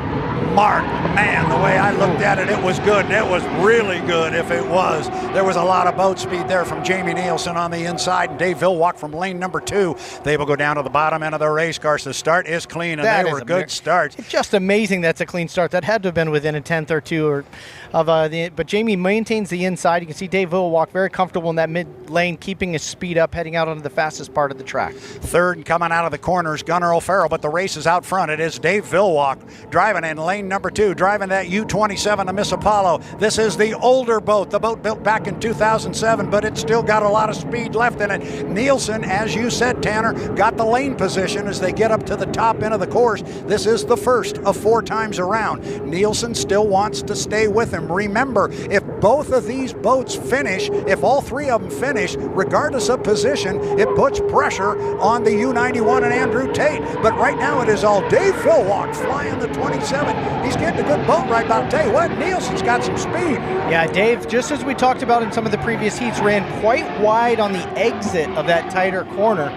Mark, man, the way I looked at it, it was good, and it was really good if it was. There was a lot of boat speed there from Jamie Nielsen on the inside, and Dave Villwock from lane number 2. They will go down to the bottom end of the race cars. The start is clean, and they were good starts. It's just amazing that's a clean start. That had to have been within a tenth or two but Jamie maintains the inside. You can see Dave Villwock very comfortable in that mid lane, keeping his speed up, heading out onto the fastest part of the track. Third and coming out of the corners, Gunnar O'Farrell, but the race is out front. It is Dave Villwock driving in lane number 2, driving that U-27 to Miss Apollo. This is the older boat, the boat built back in 2007, but it's still got a lot of speed left in it. Nielsen, as you said, Tanner, got the lane position as they get up to the top end of the course. This is the first of 4 times around. Nielsen still wants to stay with him. Remember, if both of these boats finish, if all 3 of them finish, regardless of position, it puts pressure on the U-91 and Andrew Tate. But right now it is all Dave Villwock flying the 27. He's getting a good boat right now. I'll tell you what, Nielsen's got some speed. Yeah, Dave, just as we talked about in some of the previous heats, ran quite wide on the exit of that tighter corner.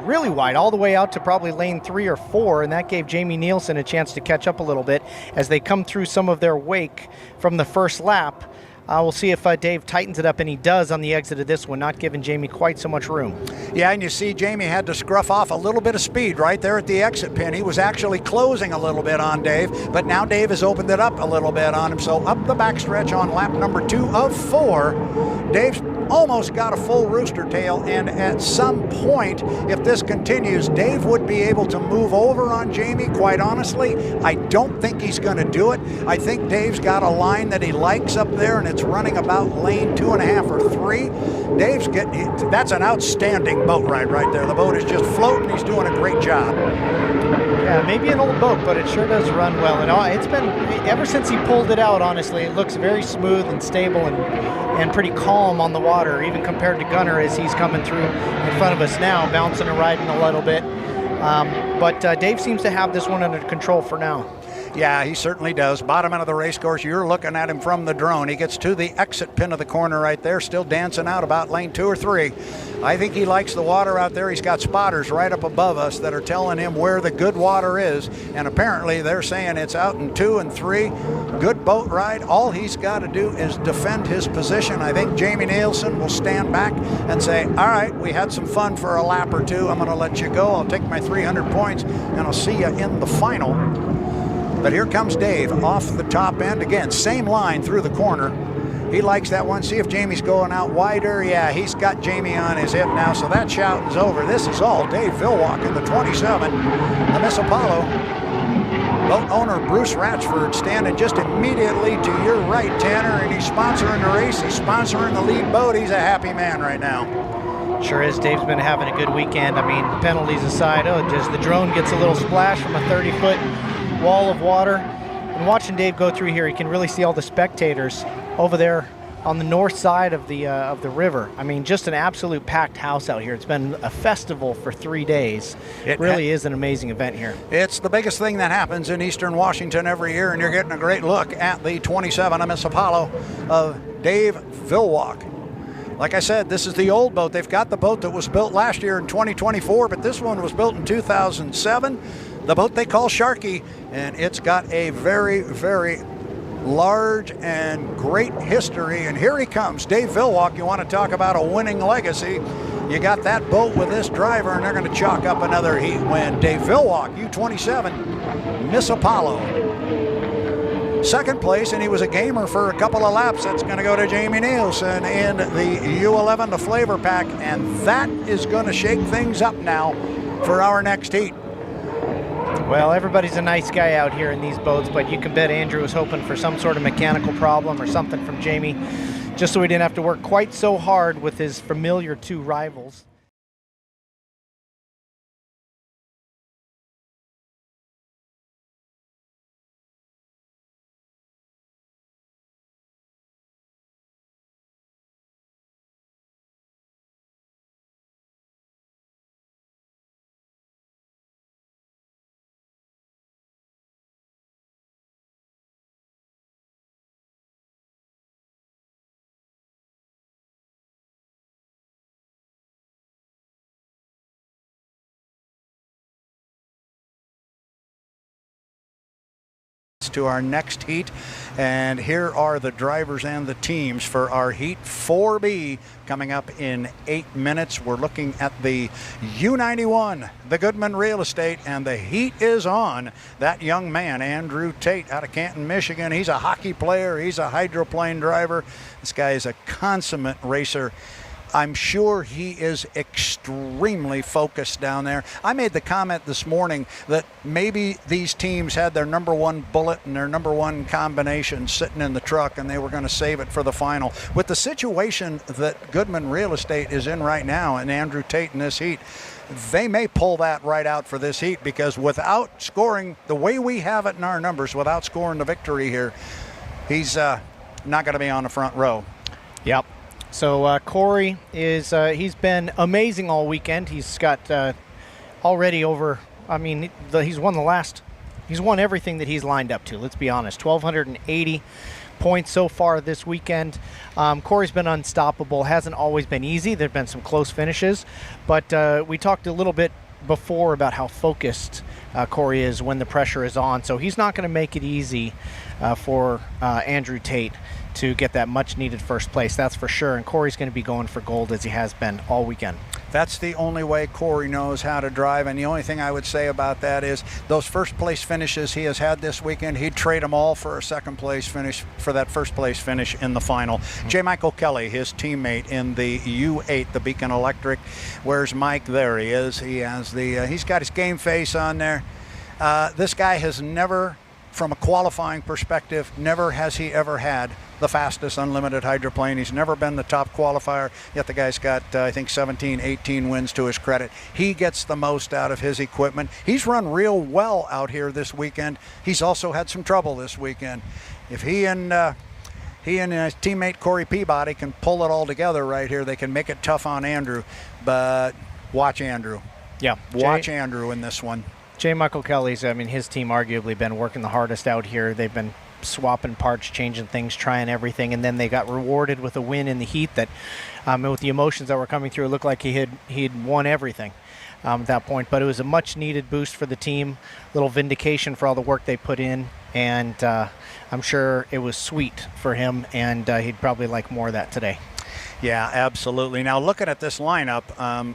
Really wide, all the way out to probably lane 3 or 4, and that gave Jamie Nielsen a chance to catch up a little bit as they come through some of their wake from the first lap. We'll see if Dave tightens it up, and he does on the exit of this one, not giving Jamie quite so much room. Yeah, and you see Jamie had to scruff off a little bit of speed right there at the exit pin. He was actually closing a little bit on Dave, but now Dave has opened it up a little bit on him. So up the backstretch on lap number 2 of 4, Dave's almost got a full rooster tail, and at some point, if this continues, Dave would be able to move over on Jamie. Quite honestly, I don't think he's going to do it. I think Dave's got a line that he likes up there, and it's running about lane 2.5 or 3. That's an outstanding boat ride right there. The boat is just floating. He's doing a great job. Yeah, maybe an old boat, but it sure does run well. And it's been, ever since he pulled it out, honestly, it looks very smooth and stable and pretty calm on the water, even compared to Gunnar as he's coming through in front of us now, bouncing and riding a little bit. But Dave seems to have this one under control for now. Yeah, he certainly does. Bottom end of the race course, you're looking at him from the drone. He gets to the exit pin of the corner right there, still dancing out about lane 2 or 3. I think he likes the water out there. He's got spotters right up above us that are telling him where the good water is, and apparently they're saying it's out in 2 and 3. Good boat ride. All he's got to do is defend his position. I think Jamie Nielsen will stand back and say, all right, we had some fun for a lap or 2. I'm going to let you go. I'll take my 300 points, and I'll see you in the final. But here comes Dave off the top end. Again, same line through the corner. He likes that one. See if Jamie's going out wider. Yeah, he's got Jamie on his hip now, so that shout is over. This is all Dave Villwock in the 27. The Miss Apollo. Boat owner Bruce Ratchford standing just immediately to your right, Tanner, and he's sponsoring the race. He's sponsoring the lead boat. He's a happy man right now. Sure is. Dave's been having a good weekend. I mean, penalties aside, just the drone gets a little splash from a 30-foot wall of water. And watching Dave go through here, you can really see all the spectators over there on the north side of the river. I mean, just an absolute packed house out here. It's been a festival for 3 days. It really is an amazing event here. It's the biggest thing that happens in Eastern Washington every year, and you're getting a great look at the 27 Miss Apollo of Dave Villwock. Like I said, this is the old boat. They've got the boat that was built last year in 2024, but this one was built in 2007. The boat they call Sharky, and it's got a very, very large and great history. And here he comes, Dave Villwock. You want to talk about a winning legacy? You got that boat with this driver, and they're going to chalk up another heat win. Dave Villwock, U27, Miss Apollo. Second place, and he was a gamer for a couple of laps. That's going to go to Jamie Nielsen in the U11 to Flavor Pack, and that is going to shake things up now for our next heat. Well, everybody's a nice guy out here in these boats, but you can bet Andrew was hoping for some sort of mechanical problem or something from Jamie, just so he didn't have to work quite so hard with his familiar 2 rivals. To our next heat, and here are the drivers and the teams for our heat 4B coming up in 8 minutes. We're looking at the U91, the Goodman Real Estate, and the heat is on. That young man, Andrew Tate, out of Canton, Michigan. He's a hockey player. He's a hydroplane driver. This guy is a consummate racer. I'm sure he is extremely focused down there. I made the comment this morning that maybe these teams had their number 1 bullet and their number 1 combination sitting in the truck, and they were going to save it for the final. With the situation that Goodman Real Estate is in right now and Andrew Tate in this heat, they may pull that right out for this heat, because without scoring the way we have it in our numbers, without scoring the victory here, he's not going to be on the front row. Yep. So Corey is, he's been amazing all weekend. He's got already over, I mean, he's won everything that he's lined up to, let's be honest. 1,280 points so far this weekend. Corey's been unstoppable. Hasn't always been easy. There have been some close finishes. But we talked a little bit before about how focused Corey is when the pressure is on. So he's not going to make it easy for Andrew Tate to get that much needed first place, that's for sure. And Corey's going to be going for gold as he has been all weekend. That's the only way Corey knows how to drive, and the only thing I would say about that is those first place finishes he has had this weekend, he'd trade them all for a second place finish, for that first place finish in the final. J. Michael Kelly, his teammate in the U8, the Beacon Electric. Where's Mike? There he is. He has the he's got his game face on there. This guy has never, from a qualifying perspective, never has he ever had the fastest unlimited hydroplane. He's never been the top qualifier, yet the guy's got, I think, 17, 18 wins to his credit. He gets the most out of his equipment. He's run real well out here this weekend. He's also had some trouble this weekend. If he and his teammate Corey Peabody can pull it all together right here, they can make it tough on Andrew. But watch Andrew. Yeah. Watch Andrew in this one. J. Michael Kelly's, I mean, his team arguably been working the hardest out here. They've been swapping parts, changing things, trying everything, and then they got rewarded with a win in the heat that, with the emotions that were coming through, it looked like he'd won everything at that point. But it was a much needed boost for the team, little vindication for all the work they put in, and I'm sure it was sweet for him, and he'd probably like more of that today. Yeah, absolutely. Now, looking at this lineup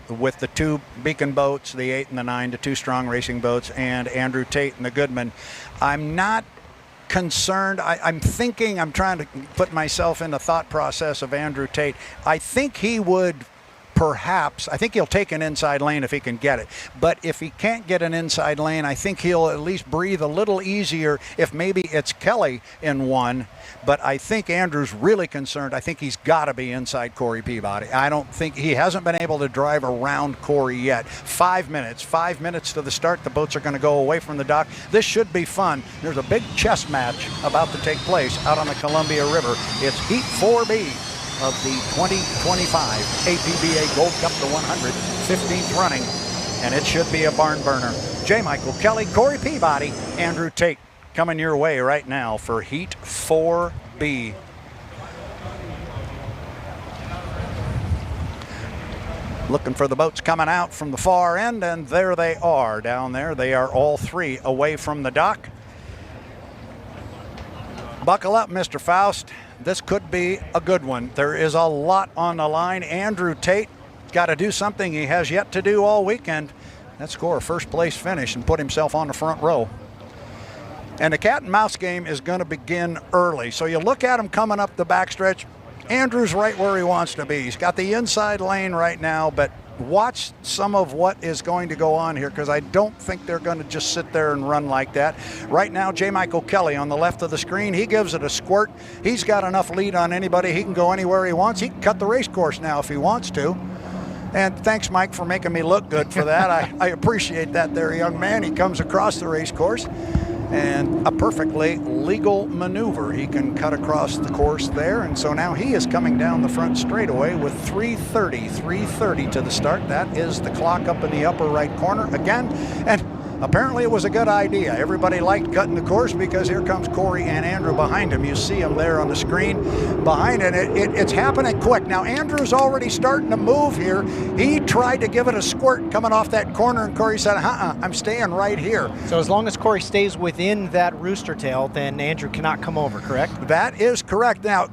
with the two Beacon boats, the 8 and the 9, the two Strong Racing boats, and Andrew Tate and the Goodman, I'm not concerned. I'm thinking, I'm trying to put myself in the thought process of Andrew Tate. I think he would perhaps, I think he'll take an inside lane if he can get it. But if he can't get an inside lane, I think he'll at least breathe a little easier if maybe it's Kelly in one. But I think Andrew's really concerned. I think he's got to be inside Corey Peabody. I don't think he hasn't been able to drive around Corey yet. 5 minutes to the start. The boats are going to go away from the dock. This should be fun. There's a big chess match about to take place out on the Columbia River. It's Heat 4B of the 2025 APBA Gold Cup, the 115th running, and it should be a barn burner. J. Michael Kelly, Corey Peabody, Andrew Tate coming your way right now for Heat 4B. Looking for the boats coming out from the far end, and there they are down there. They are all three away from the dock. Buckle up, Mr. Faust. This could be a good one. There is a lot on the line. Andrew Tate got to do something he has yet to do all weekend. That's score a first place finish and put himself on the front row. And the cat and mouse game is going to begin early. So you look at him coming up the backstretch. Andrew's right where he wants to be. He's got the inside lane right now, but watch some of what is going to go on here, because I don't think they're going to just sit there and run like that. Right now, J. Michael Kelly on the left of the screen, he gives it a squirt. He's got enough lead on anybody. He can go anywhere he wants. He can cut the race course now if he wants to. And thanks, Mike, for making me look good for that. I appreciate that there, young man. He comes across the race course, and a perfectly legal maneuver. He can cut across the course there, and so now he is coming down the front straightaway with 3:30 to the start. That is the clock up in the upper right corner again, and apparently it was a good idea. Everybody liked cutting the course because here comes Corey and Andrew behind him. You see him there on the screen behind it. It's happening quick. Now Andrew's already starting to move here. He tried to give it a squirt coming off that corner, and Corey said, I'm staying right here. So as long as Corey stays within that rooster tail, then Andrew cannot come over, correct? That is correct. Now,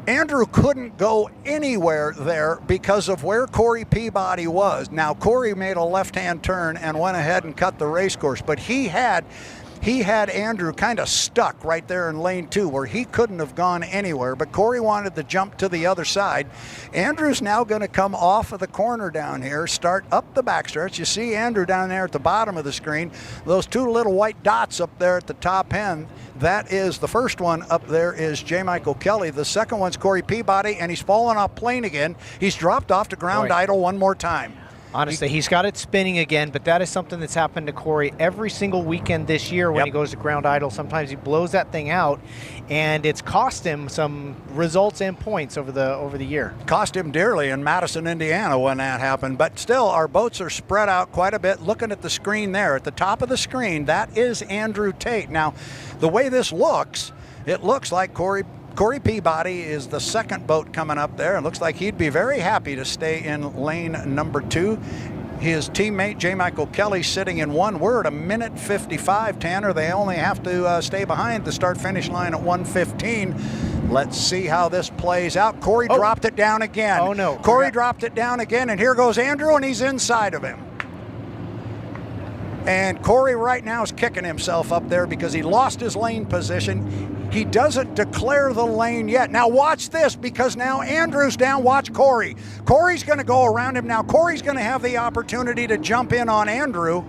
Andrew couldn't go anywhere there because of where Corey Peabody was. Now, Corey made a left-hand turn and went ahead and cut the race course, but he had Andrew kind of stuck right there in lane 2 where he couldn't have gone anywhere, but Corey wanted to jump to the other side. Andrew's now going to come off of the corner down here, start up the backstretch. You see Andrew down there at the bottom of the screen. Those two little white dots up there at the top end, that is the first one up there is J. Michael Kelly. The second one's Corey Peabody, and he's fallen off plane again. He's dropped off to ground idle one more time. Honestly, he's got it spinning again, but that is something that's happened to Corey every single weekend this year when he goes to ground idle. Sometimes he blows that thing out, and it's cost him some results and points over the year. Cost him dearly in Madison, Indiana when that happened, but still our boats are spread out quite a bit. Looking at the screen there, at the top of the screen, that is Andrew Tate. Now, the way this looks, it looks like Corey Peabody is the second boat coming up there. It looks like he'd be very happy to stay in lane number 2. His teammate, J. Michael Kelly, sitting in one. We're at a minute 55, Tanner. They only have to stay behind the start-finish line at 1:15. Let's see how this plays out. Corey dropped it down again. Oh, no. Corey dropped it down again, and here goes Andrew, and he's inside of him. And Corey right now is kicking himself up there because he lost his lane position. He doesn't declare the lane yet. Now watch this, because now Andrew's down. Watch Corey. Corey's going to go around him now. Corey's going to have the opportunity to jump in on Andrew.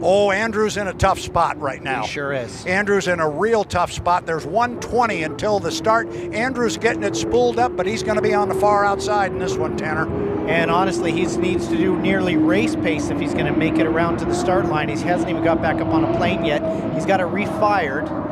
Oh, Andrew's in a tough spot right now. He sure is. Andrew's in a real tough spot. There's 1:20 until the start. Andrew's getting it spooled up, but he's going to be on the far outside in this one, Tanner. And honestly, he needs to do nearly race pace if he's going to make it around to the start line. He hasn't even got back up on a plane yet. He's got it refired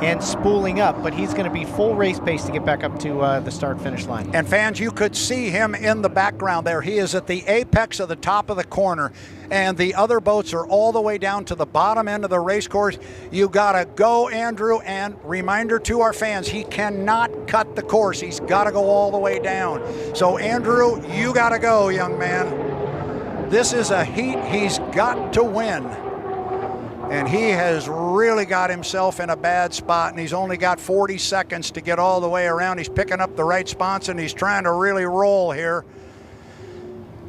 and spooling up, but he's going to be full race pace to get back up to the start-finish line. And fans, you could see him in the background there. He is at the apex of the top of the corner, and the other boats are all the way down to the bottom end of the race course. You got to go, Andrew, and reminder to our fans, he cannot cut the course. He's got to go all the way down. So, Andrew, you got to go, young man. This is a heat he's got to win. And he has really got himself in a bad spot, and he's only got 40 seconds to get all the way around. He's picking up the right spots, and he's trying to really roll here.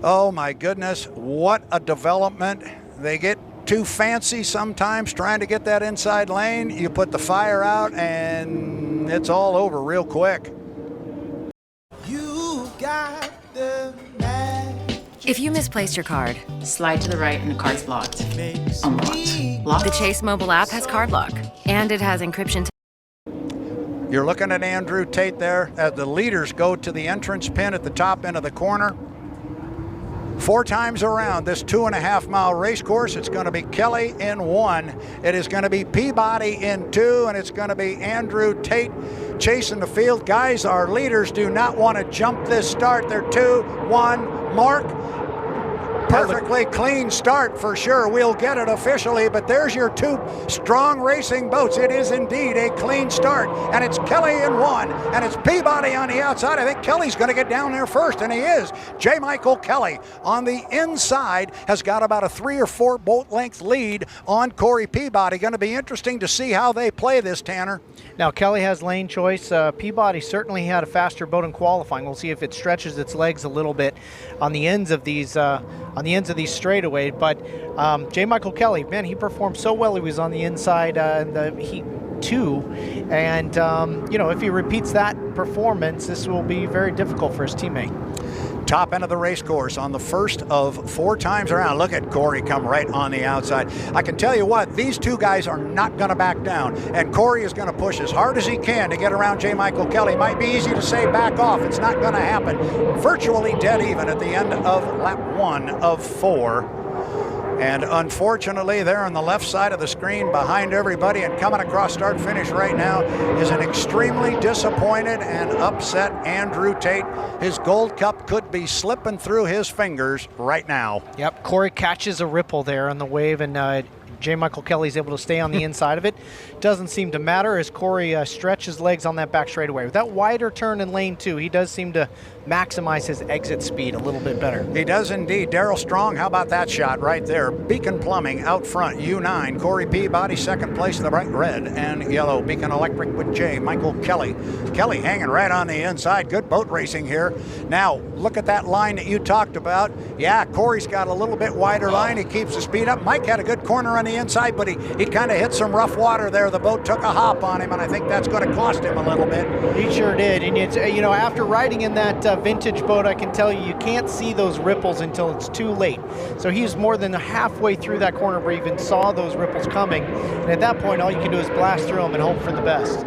Oh my goodness, what a development. They get too fancy sometimes trying to get that inside lane. You put the fire out, and it's all over real quick. You got the magic. If you misplaced your card, Slide to the right and the card's locked. Unlocked. Locked. the Chase mobile app has card lock, and it has encryption. You're looking at Andrew Tate there as the leaders go to the entrance pin at the top end of the corner. 4 times around this 2.5-mile race course, it's going to be Kelly in 1. It is going to be Peabody in 2, and it's going to be Andrew Tate chasing the field. Guys, our leaders do not want to jump this start. They're 2-1 mark. Perfectly clean start for sure. We'll get it officially, but there's your 2 strong racing boats. It is indeed a clean start, and it's Kelly in 1, and it's Peabody on the outside. I think Kelly's going to get down there first, and he is. J. Michael Kelly on the inside has got about a 3 or 4 boat length lead on Corey Peabody. Going to be interesting to see how they play this, Tanner. Now Kelly has lane choice. Peabody certainly had a faster boat in qualifying. We'll see if it stretches its legs a little bit on the ends of these straightaways. But J. Michael Kelly, man, he performed so well. He was on the inside in the Heat 2, and if he repeats that performance, this will be very difficult for his teammate. Top end of the race course on the first of 4 times around. Look at Corey come right on the outside. I can tell you what, these 2 guys are not going to back down, and Corey is going to push as hard as he can to get around J. Michael Kelly. Might be easy to say back off. It's not going to happen. Virtually dead even at the end of lap 1 of 4. And unfortunately, there on the left side of the screen behind everybody and coming across start finish right now is an extremely disappointed and upset Andrew Tate. His Gold Cup could be slipping through his fingers right now. Yep, Corey catches a ripple there on the wave, and J. Michael Kelly's able to stay on the inside of it. Doesn't seem to matter as Corey stretches legs on that back straightaway. With that wider turn in lane 2, he does seem to maximize his exit speed a little bit better. He does indeed. Darryl Strong, how about that shot right there? Beacon Plumbing out front, U9. Corey Peabody, second place, the bright red and yellow. Beacon Electric with J. Michael Kelly. Kelly hanging right on the inside. Good boat racing here. Now, look at that line that you talked about. Yeah, Corey's got a little bit wider line. He keeps the speed up. Mike had a good corner on the inside, but he kind of hit some rough water there. The boat took a hop on him, and I think that's going to cost him a little bit. He sure did. And it's, after riding in that vintage boat, I can tell you can't see those ripples until it's too late. So he's more than halfway through that corner where he even saw those ripples coming. And at that point, all you can do is blast through them and hope for the best.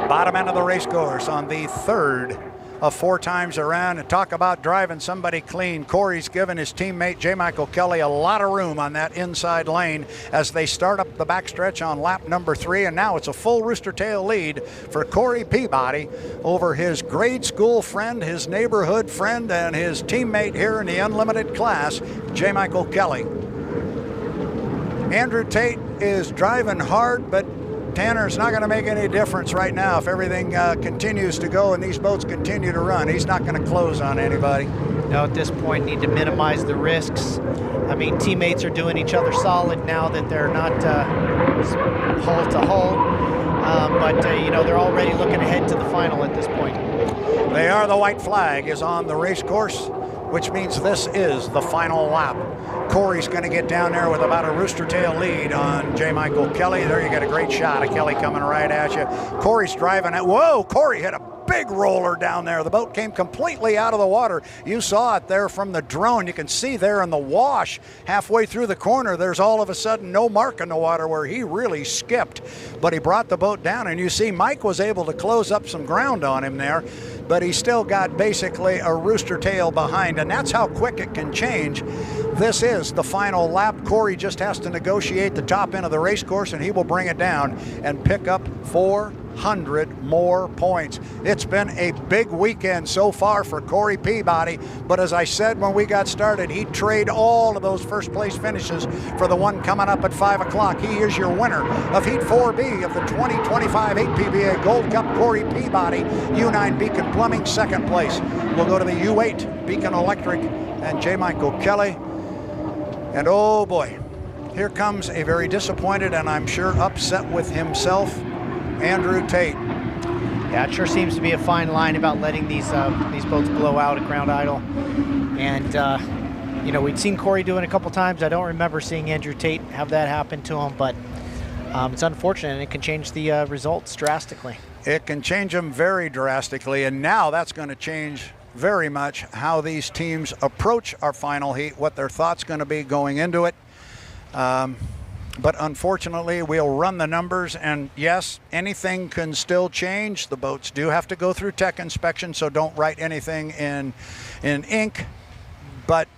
Bottom end of the race course on the 3rd of 4 times around, and talk about driving somebody clean. Corey's given his teammate J. Michael Kelly a lot of room on that inside lane as they start up the backstretch on lap number 3, and now it's a full rooster tail lead for Corey Peabody over his grade school friend, his neighborhood friend, and his teammate here in the unlimited class, J. Michael Kelly. Andrew Tate is driving hard, but Tanner, it's not going to make any difference right now if everything continues to go and these boats continue to run. He's not going to close on anybody. No, at this point, need to minimize the risks. I mean, teammates are doing each other solid now that they're not hull to hull. But they're already looking ahead to the final at this point. They are. The white flag is on the race course, which means this is the final lap. Corey's going to get down there with about a rooster tail lead on J. Michael Kelly. There you get a great shot of Kelly coming right at you. Corey's driving it. Whoa, Corey hit a big roller down there. The boat came completely out of the water. You saw it there from the drone. You can see there in the wash halfway through the corner, there's all of a sudden no mark in the water where he really skipped. But he brought the boat down, and you see Mike was able to close up some ground on him there, but he still got basically a rooster tail behind, and that's how quick it can change. This is the final lap. Corey just has to negotiate the top end of the race course, and he will bring it down and pick up 400 more points. It's been a big weekend so far for Corey Peabody, but as I said when we got started, he'd trade all of those first place finishes for the one coming up at 5 o'clock. He is your winner of Heat 4B of the 2025 APBA Gold Cup. Corey Peabody, U9 Beacon Plumbing, second place. We'll go to the U8 Beacon Electric and J. Michael Kelly. And oh boy, here comes a very disappointed and I'm sure upset with himself, Andrew Tate. Yeah, it sure seems to be a fine line about letting these boats blow out at Ground Idle. And, we'd seen Corey do it a couple times. I don't remember seeing Andrew Tate have that happen to him, but it's unfortunate, and it can change the results drastically. It can change them very drastically, and now that's going to change very much how these teams approach our final heat, what their thoughts going to be going into it. But unfortunately, we'll run the numbers, and yes, anything can still change. The boats do have to go through tech inspection, so don't write anything in ink. But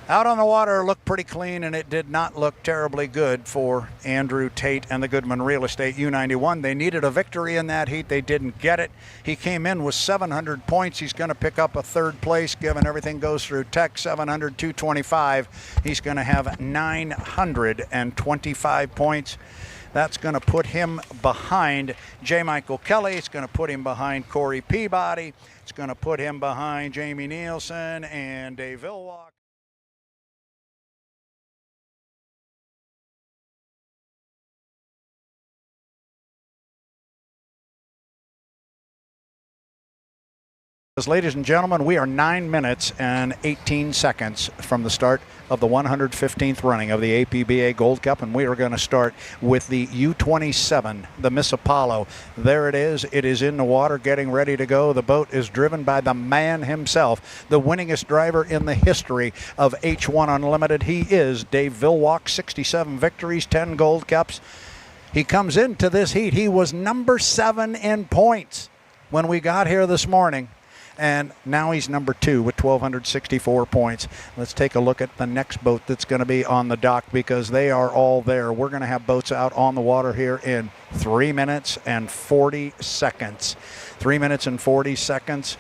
out on the water looked pretty clean, and it did not look terribly good for Andrew Tate and the Goodman Real Estate U91. They needed a victory in that heat. They didn't get it. He came in with 700 points. He's going to pick up a third place, given everything goes through tech, 700, 225. He's going to have 925 points. That's going to put him behind J. Michael Kelly. It's going to put him behind Corey Peabody. It's going to put him behind Jamie Nielsen and Dave Villwalk. Ladies and gentlemen, we are 9 minutes and 18 seconds from the start of the 115th running of the APBA Gold Cup, and we are going to start with the U27, the Miss Apollo. There it is. It is in the water, getting ready to go. The boat is driven by the man himself, the winningest driver in the history of H1 Unlimited. He is Dave Villwalk, 67 victories, 10 Gold Cups. He comes into this heat. He was number 7 in points when we got here this morning. And now he's number 2 with 1,264 points. Let's take a look at the next boat that's going to be on the dock, because they are all there. We're going to have boats out on the water here in 3 minutes and 40 seconds. 3 minutes and 40 seconds.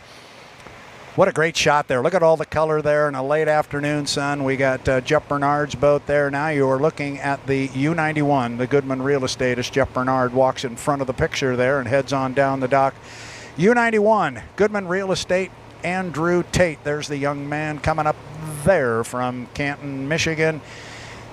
What a great shot there. Look at all the color there in a late afternoon sun. We got Jeff Bernard's boat there. Now you are looking at the U91, the Goodman Real Estate, as Jeff Bernard walks in front of the picture there and heads on down the dock. U91, Goodman Real Estate, Andrew Tate. There's the young man coming up there from Canton, Michigan.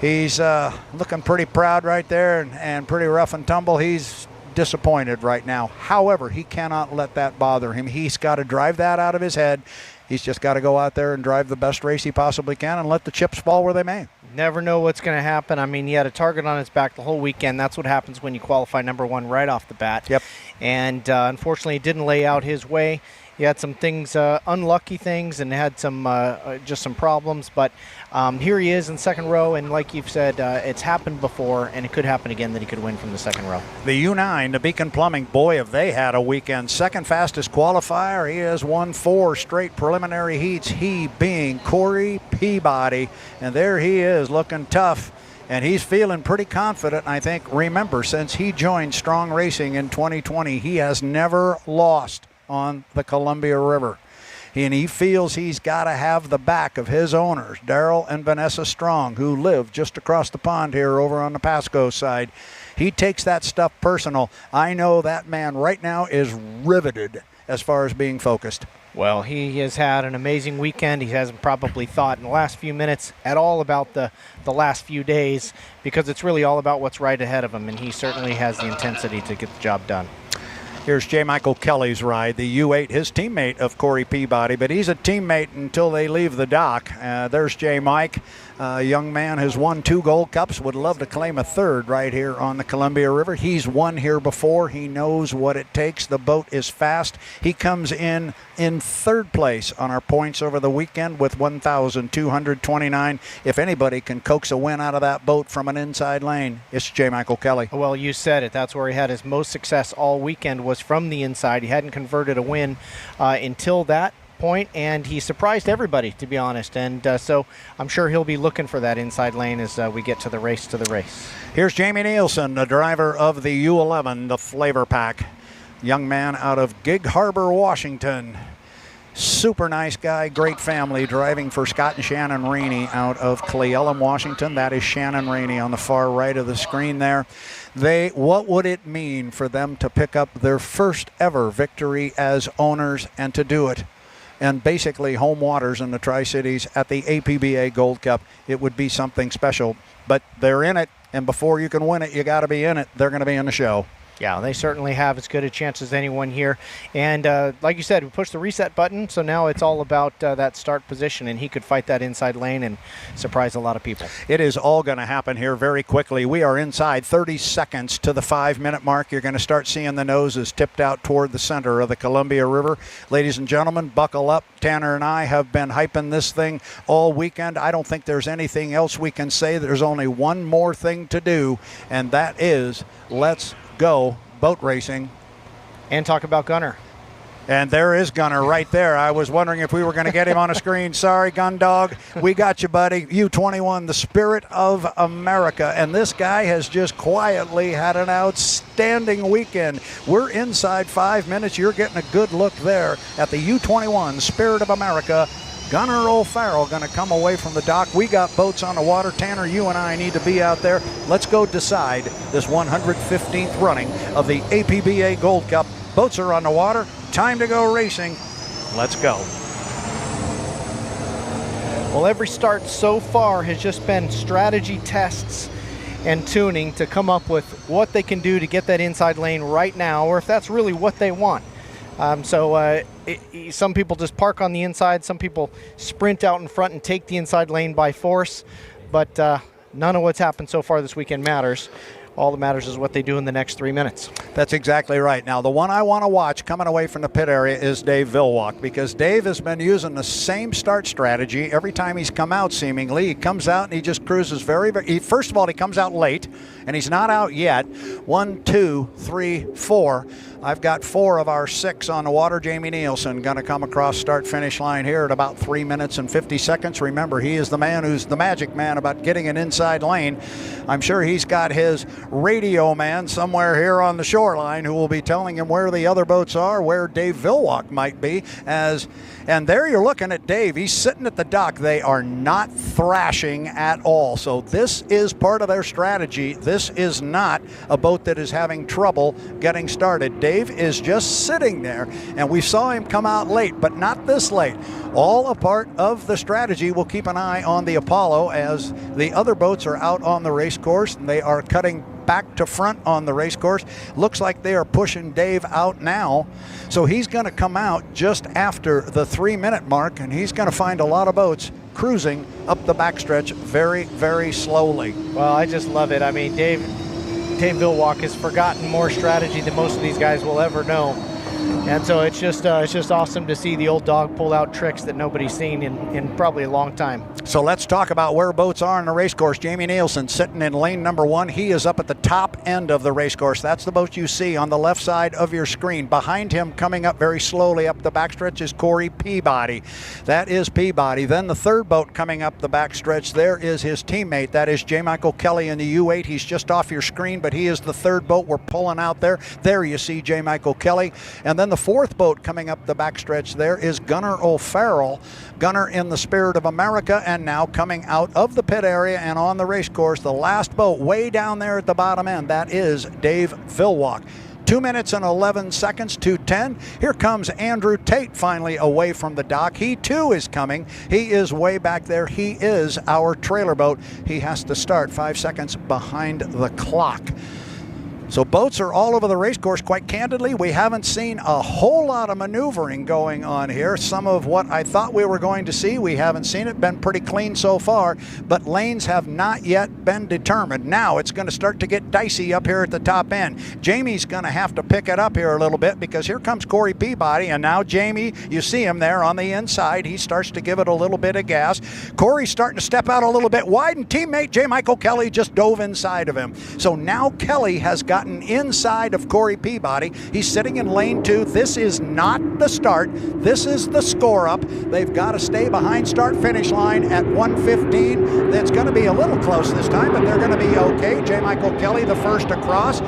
He's looking pretty proud right there and pretty rough and tumble. He's disappointed right now. However, he cannot let that bother him. He's got to drive that out of his head. He's just got to go out there and drive the best race he possibly can and let the chips fall where they may. Never know what's going to happen. I mean, he had a target on his back the whole weekend. That's what happens when you qualify number 1 right off the bat. Yep. And unfortunately, it didn't lay out his way. He had some things, unlucky things, and had some just some problems. But here he is in second row, and like you've said, it's happened before, and it could happen again that he could win from the second row. The U9, the Beacon Plumbing, boy, have they had a weekend. Second fastest qualifier. He has won 4 straight preliminary heats, he being Corey Peabody. And there he is, looking tough. And he's feeling pretty confident, I think. Remember, since he joined Strong Racing in 2020, he has never lost on the Columbia River. And he feels he's got to have the back of his owners, Daryl and Vanessa Strong, who live just across the pond here over on the Pasco side. He takes that stuff personal. I know that man right now is riveted as far as being focused. Well, he has had an amazing weekend. He hasn't probably thought in the last few minutes at all about the last few days, because it's really all about what's right ahead of him, and he certainly has the intensity to get the job done. Here's J. Michael Kelly's ride, the U8, his teammate of Corey Peabody, but he's a teammate until they leave the dock. There's J. Mike, a young man has won 2 Gold Cups, would love to claim a 3rd right here on the Columbia River. He's won here before. He knows what it takes. The boat is fast. He comes in 3rd place on our points over the weekend with 1,229. If anybody can coax a win out of that boat from an inside lane, it's J. Michael Kelly. Well, you said it. That's where he had his most success all weekend, was from the inside. He hadn't converted a win until that point, and he surprised everybody, to be honest. And so I'm sure he'll be looking for that inside lane as we get to the race. Here's Jamie Nielsen, the driver of the U11, the Flavor Pack. Young man out of Gig Harbor, Washington. Super nice guy, great family, driving for Scott and Shannon Rainey out of Cle Elum, Washington. That is Shannon Rainey on the far right of the screen there. What would it mean for them to pick up their first ever victory as owners, and to do it and basically home waters in the Tri-Cities at the APBA Gold Cup? It would be something special, but they're in it, and before you can win it, you got to be in it. They're going to be in the show. Yeah, they certainly have as good a chance as anyone here. And like you said, we pushed the reset button, so now it's all about that start position, and he could fight that inside lane and surprise a lot of people. It is all going to happen here very quickly. We are inside 30 seconds to the 5-minute mark. You're going to start seeing the noses tipped out toward the center of the Columbia River. Ladies and gentlemen, buckle up. Tanner and I have been hyping this thing all weekend. I don't think there's anything else we can say. There's only one more thing to do, and that is let's go boat racing. And talk about Gunner. And there is Gunner right there. I was wondering if we were going to get him on a screen. Sorry, Gun Dog. We got you, buddy. U21, the Spirit of America. And this guy has just quietly had an outstanding weekend. We're inside 5 minutes. You're getting a good look there at the U21 Spirit of America. Gunner O'Farrell going to come away from the dock. We got boats on the water. Tanner, you and I need to be out there. Let's go decide this 115th running of the APBA Gold Cup. Boats are on the water. Time to go racing. Let's go. Well, every start so far has just been strategy tests and tuning to come up with what they can do to get that inside lane right now, or if that's really what they want. Some people just park on the inside. Some people sprint out in front and take the inside lane by force. But none of what's happened so far this weekend matters. All that matters is what they do in the next 3 minutes. That's exactly right. Now, the one I want to watch coming away from the pit area is Dave Villwalk, because Dave has been using the same start strategy every time he's come out, seemingly. He comes out and he just cruises first of all, he comes out late, and he's not out yet. 1, 2, 3, 4. I've got 4 of our 6 on the water. Jamie Nielsen going to come across start-finish line here at about 3 minutes and 50 seconds. Remember, he is the man who's the magic man about getting an inside lane. I'm sure he's got his radio man somewhere here on the shoreline who will be telling him where the other boats are, where Dave Villwalk might be. And there you're looking at Dave. He's sitting at the dock. They are not thrashing at all. So this is part of their strategy. This is not a boat that is having trouble getting started. Dave is just sitting there, and we saw him come out late, but not this late. All a part of the strategy. We'll keep an eye on the Apollo as the other boats are out on the race course, and they are cutting back to front on the race course. Looks like they are pushing Dave out now. So he's going to come out just after the 3-minute mark, and he's going to find a lot of boats cruising up the backstretch very, very slowly. Well, I just love it. I mean, Dave Villwalk has forgotten more strategy than most of these guys will ever know. And so it's just awesome to see the old dog pull out tricks that nobody's seen in probably a long time. So let's talk about where boats are on the race course. Jamie Nielsen sitting in lane number 1. He is up at the top end of the race course. That's the boat you see on the left side of your screen. Behind him, coming up very slowly up the backstretch, is Corey Peabody. That is Peabody. Then the third boat coming up the backstretch, there is his teammate. That is J. Michael Kelly in the U8. He's just off your screen, but he is the third boat we're pulling out there. There you see J. Michael Kelly. And then the fourth boat coming up the backstretch there is Gunner O'Farrell. Gunner in the Spirit of America, and now coming out of the pit area and on the race course, the last boat way down there at the bottom end, that is Dave Villwalk. 2 minutes and 11 seconds to 10. Here comes Andrew Tate finally away from the dock. He too is coming. He is way back there. He is our trailer boat. He has to start 5 seconds behind the clock. So boats are all over the race course. Quite candidly, we haven't seen a whole lot of maneuvering going on here. Some of what I thought we were going to see, we haven't seen it. Been pretty clean so far, but lanes have not yet been determined. Now it's going to start to get dicey up here at the top end. Jamie's going to have to pick it up here a little bit because here comes Corey Peabody, and now Jamie, you see him there on the inside. He starts to give it a little bit of gas. Corey's starting to step out a little bit wide, and teammate J. Michael Kelly just dove inside of him. So now Kelly has gotten inside of Corey Peabody. He's sitting in lane 2. This is not the start. This is the score up. They've got to stay behind start finish line at 1:15. That's going to be a little close this time, but they're going to be okay. J. Michael Kelly the first across.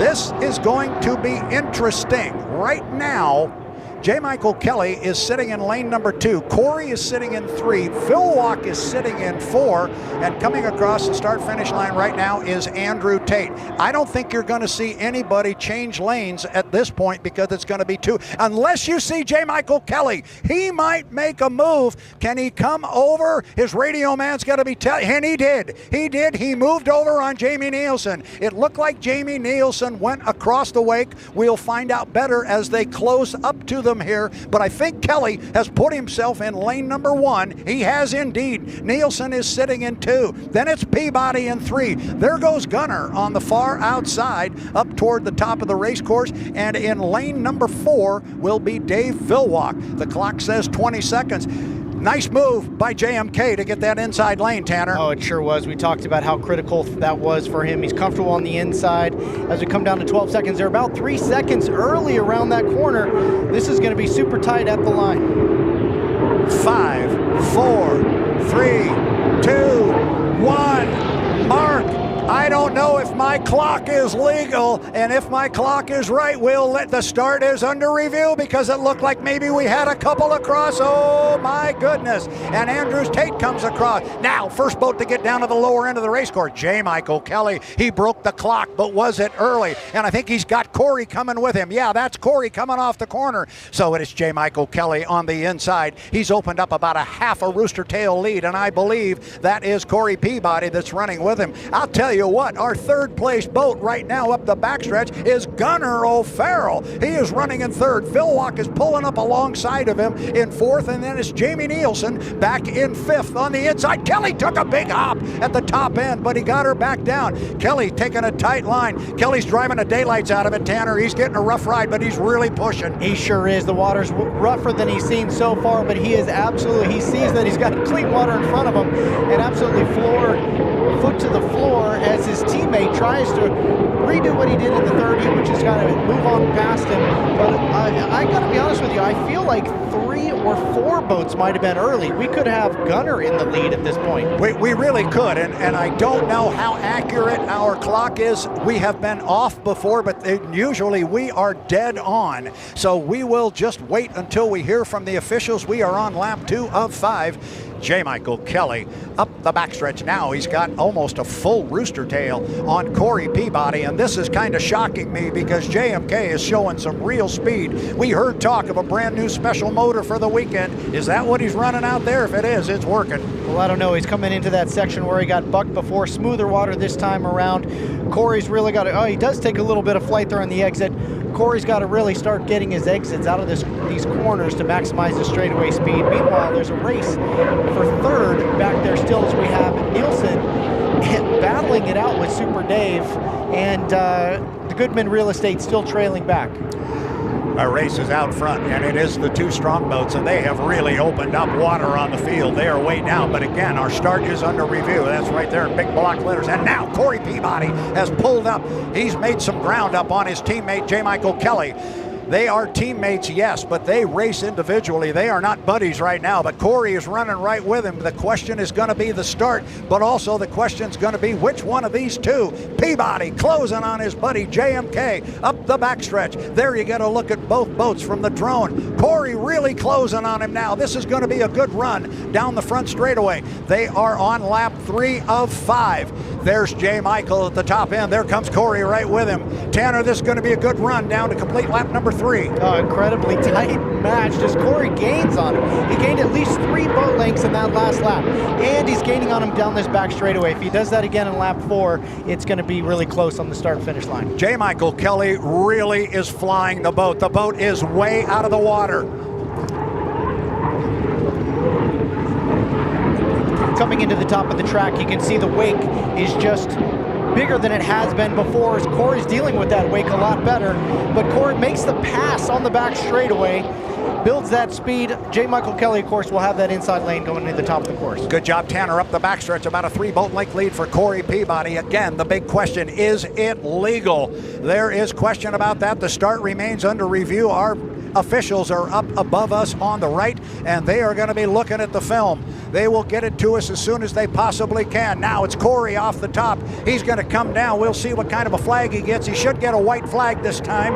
This is going to be interesting. Right now, J. Michael Kelly is sitting in lane number 2. Corey is sitting in 3. Phil Walk is sitting in 4. And coming across the start-finish line right now is Andrew Tate. I don't think you're going to see anybody change lanes at this point because it's going to be 2. Unless you see J. Michael Kelly. He might make a move. Can he come over? His radio man's got to be telling, and he did. He did. He moved over on Jamie Nielsen. It looked like Jamie Nielsen went across the wake. We'll find out better as they close up to them here, but I think Kelly has put himself in lane number 1. He has indeed. Nielsen is sitting in 2. Then it's Peabody in 3. There goes Gunner on the far outside up toward the top of the race course, and in lane number 4 will be Dave Villwalk. The clock says 20 seconds. Nice move by JMK to get that inside lane, Tanner. Oh, it sure was. We talked about how critical that was for him. He's comfortable on the inside. As we come down to 12 seconds, they're about 3 seconds early around that corner. This is going to be super tight at the line. 5, 4, 3, 2, 1. Mark. I don't know if my clock is legal, and if my clock is right, we'll let the start is under review because it looked like maybe we had a couple across. Oh my goodness. And Andrews Tate comes across. Now, first boat to get down to the lower end of the race course, J. Michael Kelly. He broke the clock, but was it early? And I think he's got Corey coming with him. Yeah, that's Corey coming off the corner. So it is J. Michael Kelly on the inside. He's opened up about a half a rooster tail lead, and I believe that is Corey Peabody that's running with him. I'll tell you what, our third place boat right now up the backstretch is Gunnar O'Farrell. He is running in 3rd. Phil Walk is pulling up alongside of him in 4th, and then it's Jamie Nielsen back in 5th on the inside. Kelly took a big hop at the top end, but he got her back down. Kelly taking a tight line. Kelly's driving the daylights out of it, Tanner. He's getting a rough ride, but he's really pushing. He sure is. The water's rougher than he's seen so far, but he is absolutely, he sees that he's got clean water in front of him and absolutely foot to the floor as his teammate tries to redo what he did in the 30, which is kind of move on past him. But I got to be honest with you, I feel like 3 or 4 boats might have been early. We could have Gunner in the lead at this point. We really could, and I don't know how accurate our clock is. We have been off before, but usually we are dead on. So we will just wait until we hear from the officials. We are on lap 2 of 5. J. Michael Kelly up the backstretch now. He's got almost a full rooster tail on Corey Peabody, and this is kind of shocking me because JMK is showing some real speed. We heard talk of a brand new special motor for the weekend. Is that what he's running out there? If it is, it's working. Well, I don't know. He's coming into that section where he got bucked before. Smoother water this time around. Corey's really got to, he does take a little bit of flight there on the exit. Corey's got to really start getting his exits out of these corners to maximize the straightaway speed. Meanwhile, there's a race for 3rd back there still as we have Nielsen battling it out with Super Dave, and the Goodman Real Estate still trailing back. Our race is out front, and it is the 2 strong boats, and they have really opened up water on the field. They are way down, but again, our start is under review. That's right there in big block letters. And now Corey Peabody has pulled up. He's made some ground up on his teammate, J. Michael Kelly. They are teammates, yes, but they race individually. They are not buddies right now, but Corey is running right with him. The question is going to be the start, but also the question is going to be which one of these 2. Peabody closing on his buddy JMK up the backstretch. There you get a look at both boats from the drone. Corey really closing on him now. This is going to be a good run down the front straightaway. They are on lap 3 of 5. There's J. Michael at the top end. There comes Corey right with him. Tanner, this is going to be a good run down to complete lap number 3. Incredibly tight match as Corey gains on him. He gained at least 3 boat lengths in that last lap, and he's gaining on him down this back straightaway. If he does that again in lap 4, it's going to be really close on the start-finish line. J. Michael Kelly really is flying the boat. The boat is way out of the water. Coming into the top of the track, you can see the wake is just bigger than it has been before, as Corey's dealing with that wake a lot better. But Corey makes the pass on the back straightaway, builds that speed. J. Michael Kelly, of course, will have that inside lane going into the top of the course. Good job, Tanner, up the backstretch. About a 3 boat length lead for Corey Peabody. Again, the big question, is it legal? There is question about that. The start remains under review. Our officials are up above us on the right, and they are going to be looking at the film. They will get it to us as soon as they possibly can. Now it's Corey off the top. He's going to come down. We'll see what kind of a flag he gets. He should get a white flag this time.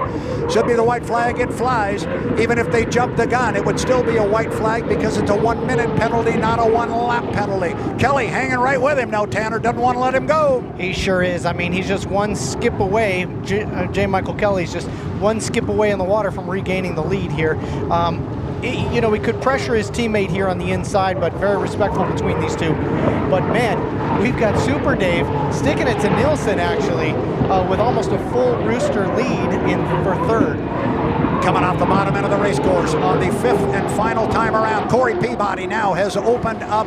Should be the white flag. It flies. Even if they jump the gun, it would still be a white flag because it's a 1-minute penalty, not a 1-lap penalty. Kelly hanging right with him now. Tanner doesn't want to let him go. He sure is. I mean, he's just one skip away. J. Michael Kelly's just one skip away in the water from regaining the lead here. You know, we could pressure his teammate here on the inside, but very respectful between these two. But man, we've got Super Dave sticking it to Nielsen actually, with almost a full Rooster lead for third. Coming off the bottom end of the race course on the 5th and final time around, Corey Peabody now has opened up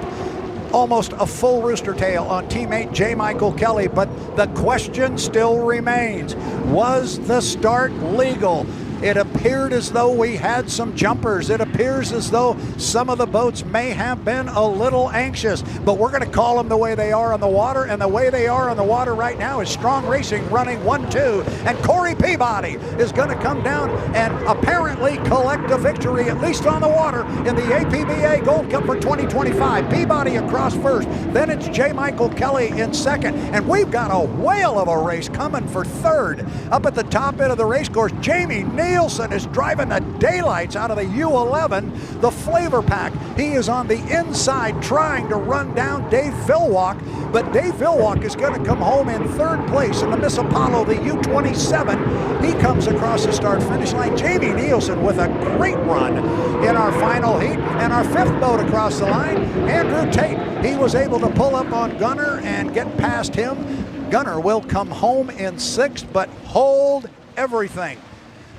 almost a full rooster tail on teammate J. Michael Kelly, but the question still remains, was the start legal? It appeared as though we had some jumpers. It appears as though some of the boats may have been a little anxious, but we're going to call them the way they are on the water, and the way they are on the water right now is Strong Racing running 1-2, and Corey Peabody is going to come down and apparently collect a victory, at least on the water, in the APBA Gold Cup for 2025. Peabody across first, then it's J. Michael Kelly in second, and we've got a whale of a race coming for third. Up at the top end of the race course, Jamie Nielsen is driving the daylights out of the U11, the Flavor Pack. He is on the inside trying to run down Dave Villwalk, but Dave Villwalk is going to come home in third place in the Miss Apollo, the U27. He comes across the start-finish line. Jamie Nielsen with a great run in our final heat, and our 5th boat across the line, Andrew Tate. He was able to pull up on Gunner and get past him. Gunner will come home in 6th, but hold everything,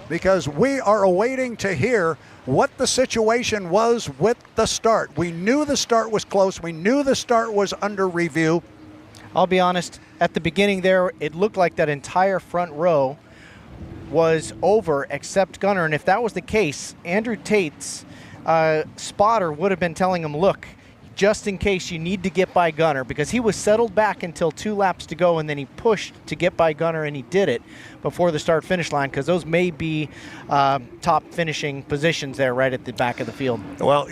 because we are awaiting to hear what the situation was with the start. We knew the start was close. We knew the start was under review. I'll be honest, at the beginning there, it looked like that entire front row was over except Gunner. And if that was the case, Andrew Tate's spotter would have been telling him, look, just in case you need to get by Gunner, because he was settled back until 2 laps to go, and then he pushed to get by Gunner, and he did it before the start-finish line, because those may be top finishing positions there right at the back of the field. Well,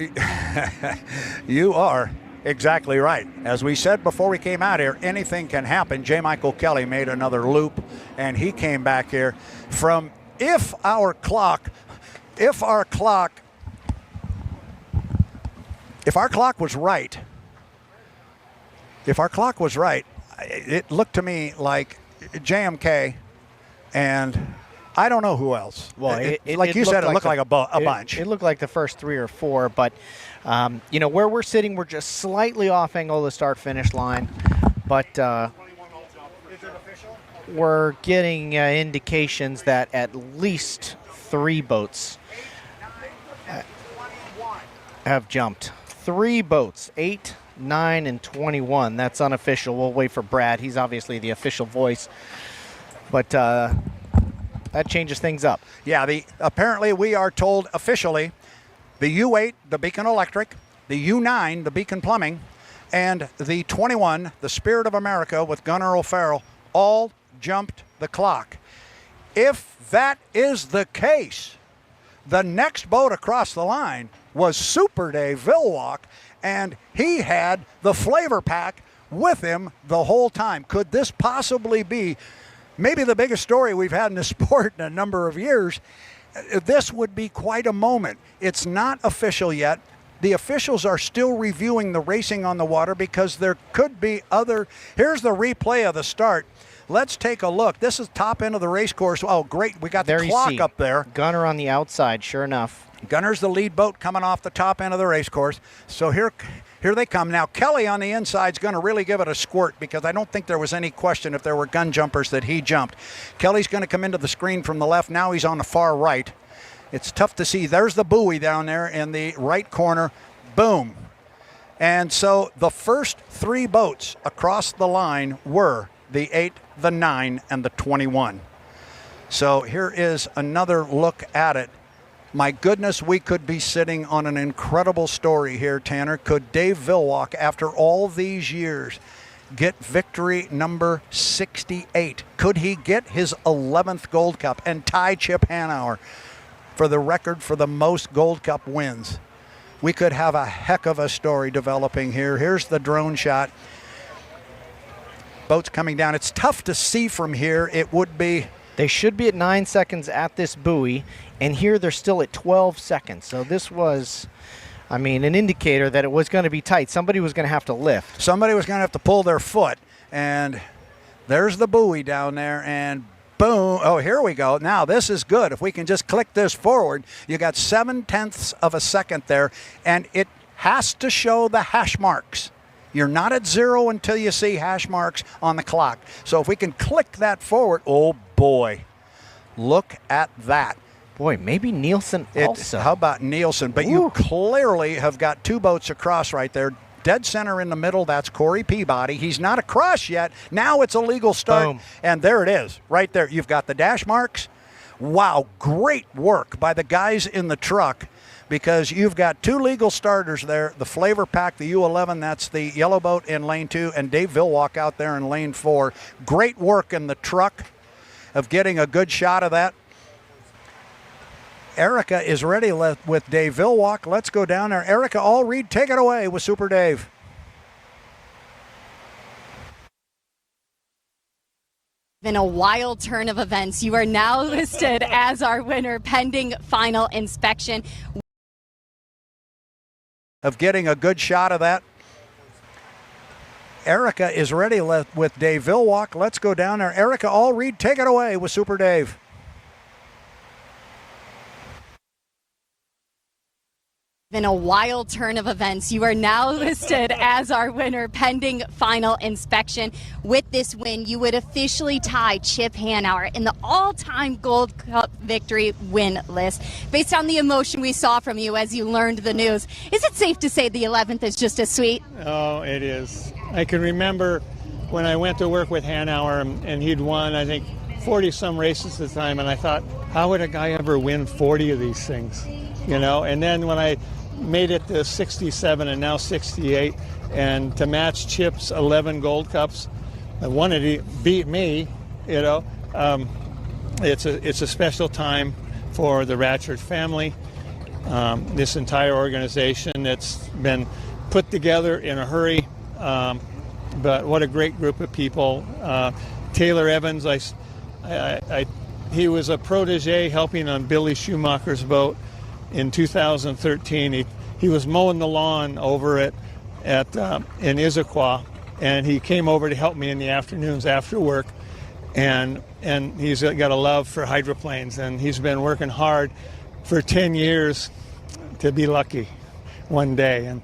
you are exactly right. As we said before we came out here, anything can happen. J. Michael Kelly made another loop, and he came back here from, if our clock was right, it looked to me like JMK and I don't know who else. Well, like you said, it looked like a bunch. It looked like the first 3 or 4, but you know, where we're sitting, we're just slightly off angle of the start-finish line, but we're getting indications that at least 3 boats have jumped. 3 boats, 8, 9, and 21. That's unofficial. We'll wait for Brad. He's obviously the official voice, but that changes things up. Yeah, apparently we are told officially the U8, the Beacon Electric, the U9, the Beacon Plumbing, and the 21, the Spirit of America with Gunnar O'Farrell, all jumped the clock. If that is the case, the next boat across the line was Super Dave Villwalk, and he had the Flavor Pack with him the whole time. Could this possibly be maybe the biggest story we've had in the sport in a number of years? This would be quite a moment. It's not official yet. the officials are still reviewing the racing on the water because there could be other. Here's the replay of the start. Let's take a look. This is top end of the race course. Oh, great. We got There the you clock see. up there. Gunner on the outside, sure enough. Gunner's the lead boat coming off the top end of the race course. So here they come. Now, Kelly on the inside is going to really give it a squirt because I don't think there was any question if there were gun jumpers that he jumped. Kelly's going to come into the screen from the left. Now he's on the far right. It's tough to see. There's the buoy down there in the right corner. Boom. And so the first 3 boats across the line were the 8, the 9, and the 21. So here is another look at it. My goodness, we could be sitting on an incredible story here, Tanner. Could Dave Villwock, after all these years, get victory number 68? Could he get his 11th Gold Cup and tie Chip Hanauer for the record for the most Gold Cup wins? We could have a heck of a story developing here. Here's the drone shot. Boats coming down. It's tough to see from here. It would be... They should be at 9 seconds at this buoy, and here they're still at 12 seconds. So this was, I mean, an indicator that it was going to be tight. Somebody was going to have to lift. Somebody was going to have to pull their foot. And there's the buoy down there, and boom. Oh, here we go. Now, this is good. If we can just click this forward, you got 0.7 of a second there, and it has to show the hash marks. You're not at 0 until you see hash marks on the clock. So if we can click that forward, oh boy, look at that. Boy, maybe Nielsen also. How about Nielsen? But Ooh. you clearly have got 2 boats across right there. Dead center in the middle, that's Corey Peabody. He's not across yet. Now it's a legal start. Boom. And there it is, right there. You've got the dash marks. Wow, great work by the guys in the truck, because you've got 2 legal starters there. The Flavor Pack, the U11, that's the yellow boat in lane 2, and Dave Villwock out there in lane 4. Great work in the truck of getting a good shot of that. Erica is ready with Dave Villwock. Let's go down there. Erica Allreed, take it away with Super Dave. In a wild turn of events, you are now listed as our winner pending final inspection. Of getting a good shot of that. Erica is ready with Dave Villwock. Let's go down there. Erica Allreed, take it away with Super Dave. In a wild turn of events, you are now listed as our winner pending final inspection. With this win, you would officially tie Chip Hanauer in the all-time Gold Cup victory win list. Based on the emotion we saw from you as you learned the news, is it safe to say the 11th is just as sweet? Oh, it is. I can remember when I went to work with Hanauer, and he'd won, I think, 40-some races at the time, and I thought, how would a guy ever win 40 of these things? You know, and then when I made it to 67 and now 68, and to match Chip's 11 Gold Cups, I wanted to beat me, you know. It's a special time for the Ratchford family, this entire organization that's been put together in a hurry, but what a great group of people. Taylor Evans, he was a protege helping on Billy Schumacher's boat. In 2013, he was mowing the lawn over in Issaquah, and he came over to help me in the afternoons after work, and he's got a love for hydroplanes, and he's been working hard for 10 years to be lucky one day. And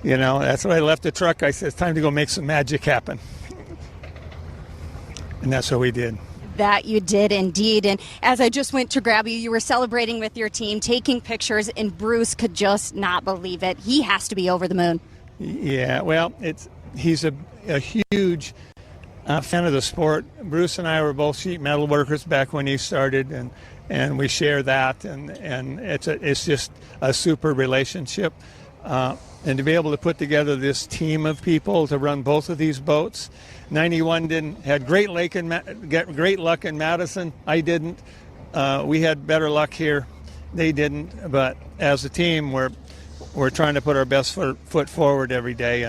you know, that's why I left the truck. I said, it's time to go make some magic happen, and that's what we did. That you did indeed. And as I just went to grab you, you were celebrating with your team, taking pictures, and Bruce could just not believe it. He has to be over the moon. Yeah, well, he's a huge fan of the sport. Bruce and I were both sheet metal workers back when he started, and we share that, and it's just a super relationship. And to be able to put together this team of people to run both of these boats. 91 had great luck in Madison. I didn't. We had better luck here. They didn't. But as a team, we're trying to put our best foot forward every day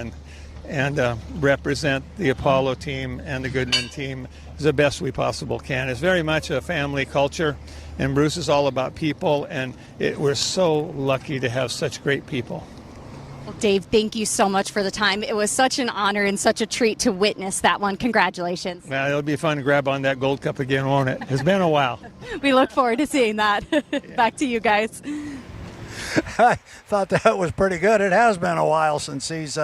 and represent the Apollo team and the Goodman team as the best we possible can. It's very much a family culture, and Bruce is all about people, and we're so lucky to have such great people. Well, Dave, thank you so much for the time. It was such an honor and such a treat to witness that one. Congratulations. Well, it'll be fun to grab on that Gold Cup again, won't it? It's been a while. We look forward to seeing that. Back to you guys. I thought that was pretty good. It has been a while since he's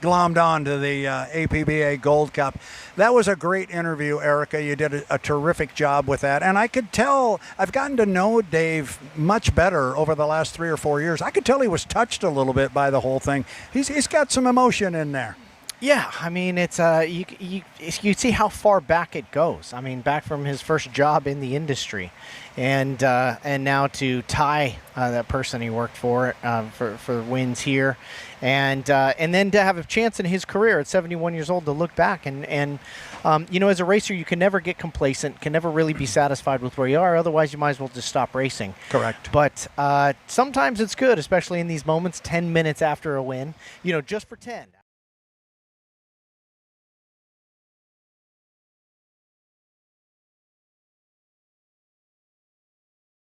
glommed on to the APBA Gold Cup. That was a great interview, Erica. You did a terrific job with that. And I could tell, I've gotten to know Dave much better over the last 3 or 4 years. I could tell he was touched a little bit by the whole thing. He's got some emotion in there. Yeah, I mean, it's you see how far back it goes. I mean, back from his first job in the industry, and now to tie that person he worked for wins here, and then to have a chance in his career at 71 years old to look back and as a racer, you can never get complacent, can never really be satisfied with where you are. Otherwise, you might as well just stop racing. Correct. But sometimes it's good, especially in these moments, 10 minutes after a win. Just pretend.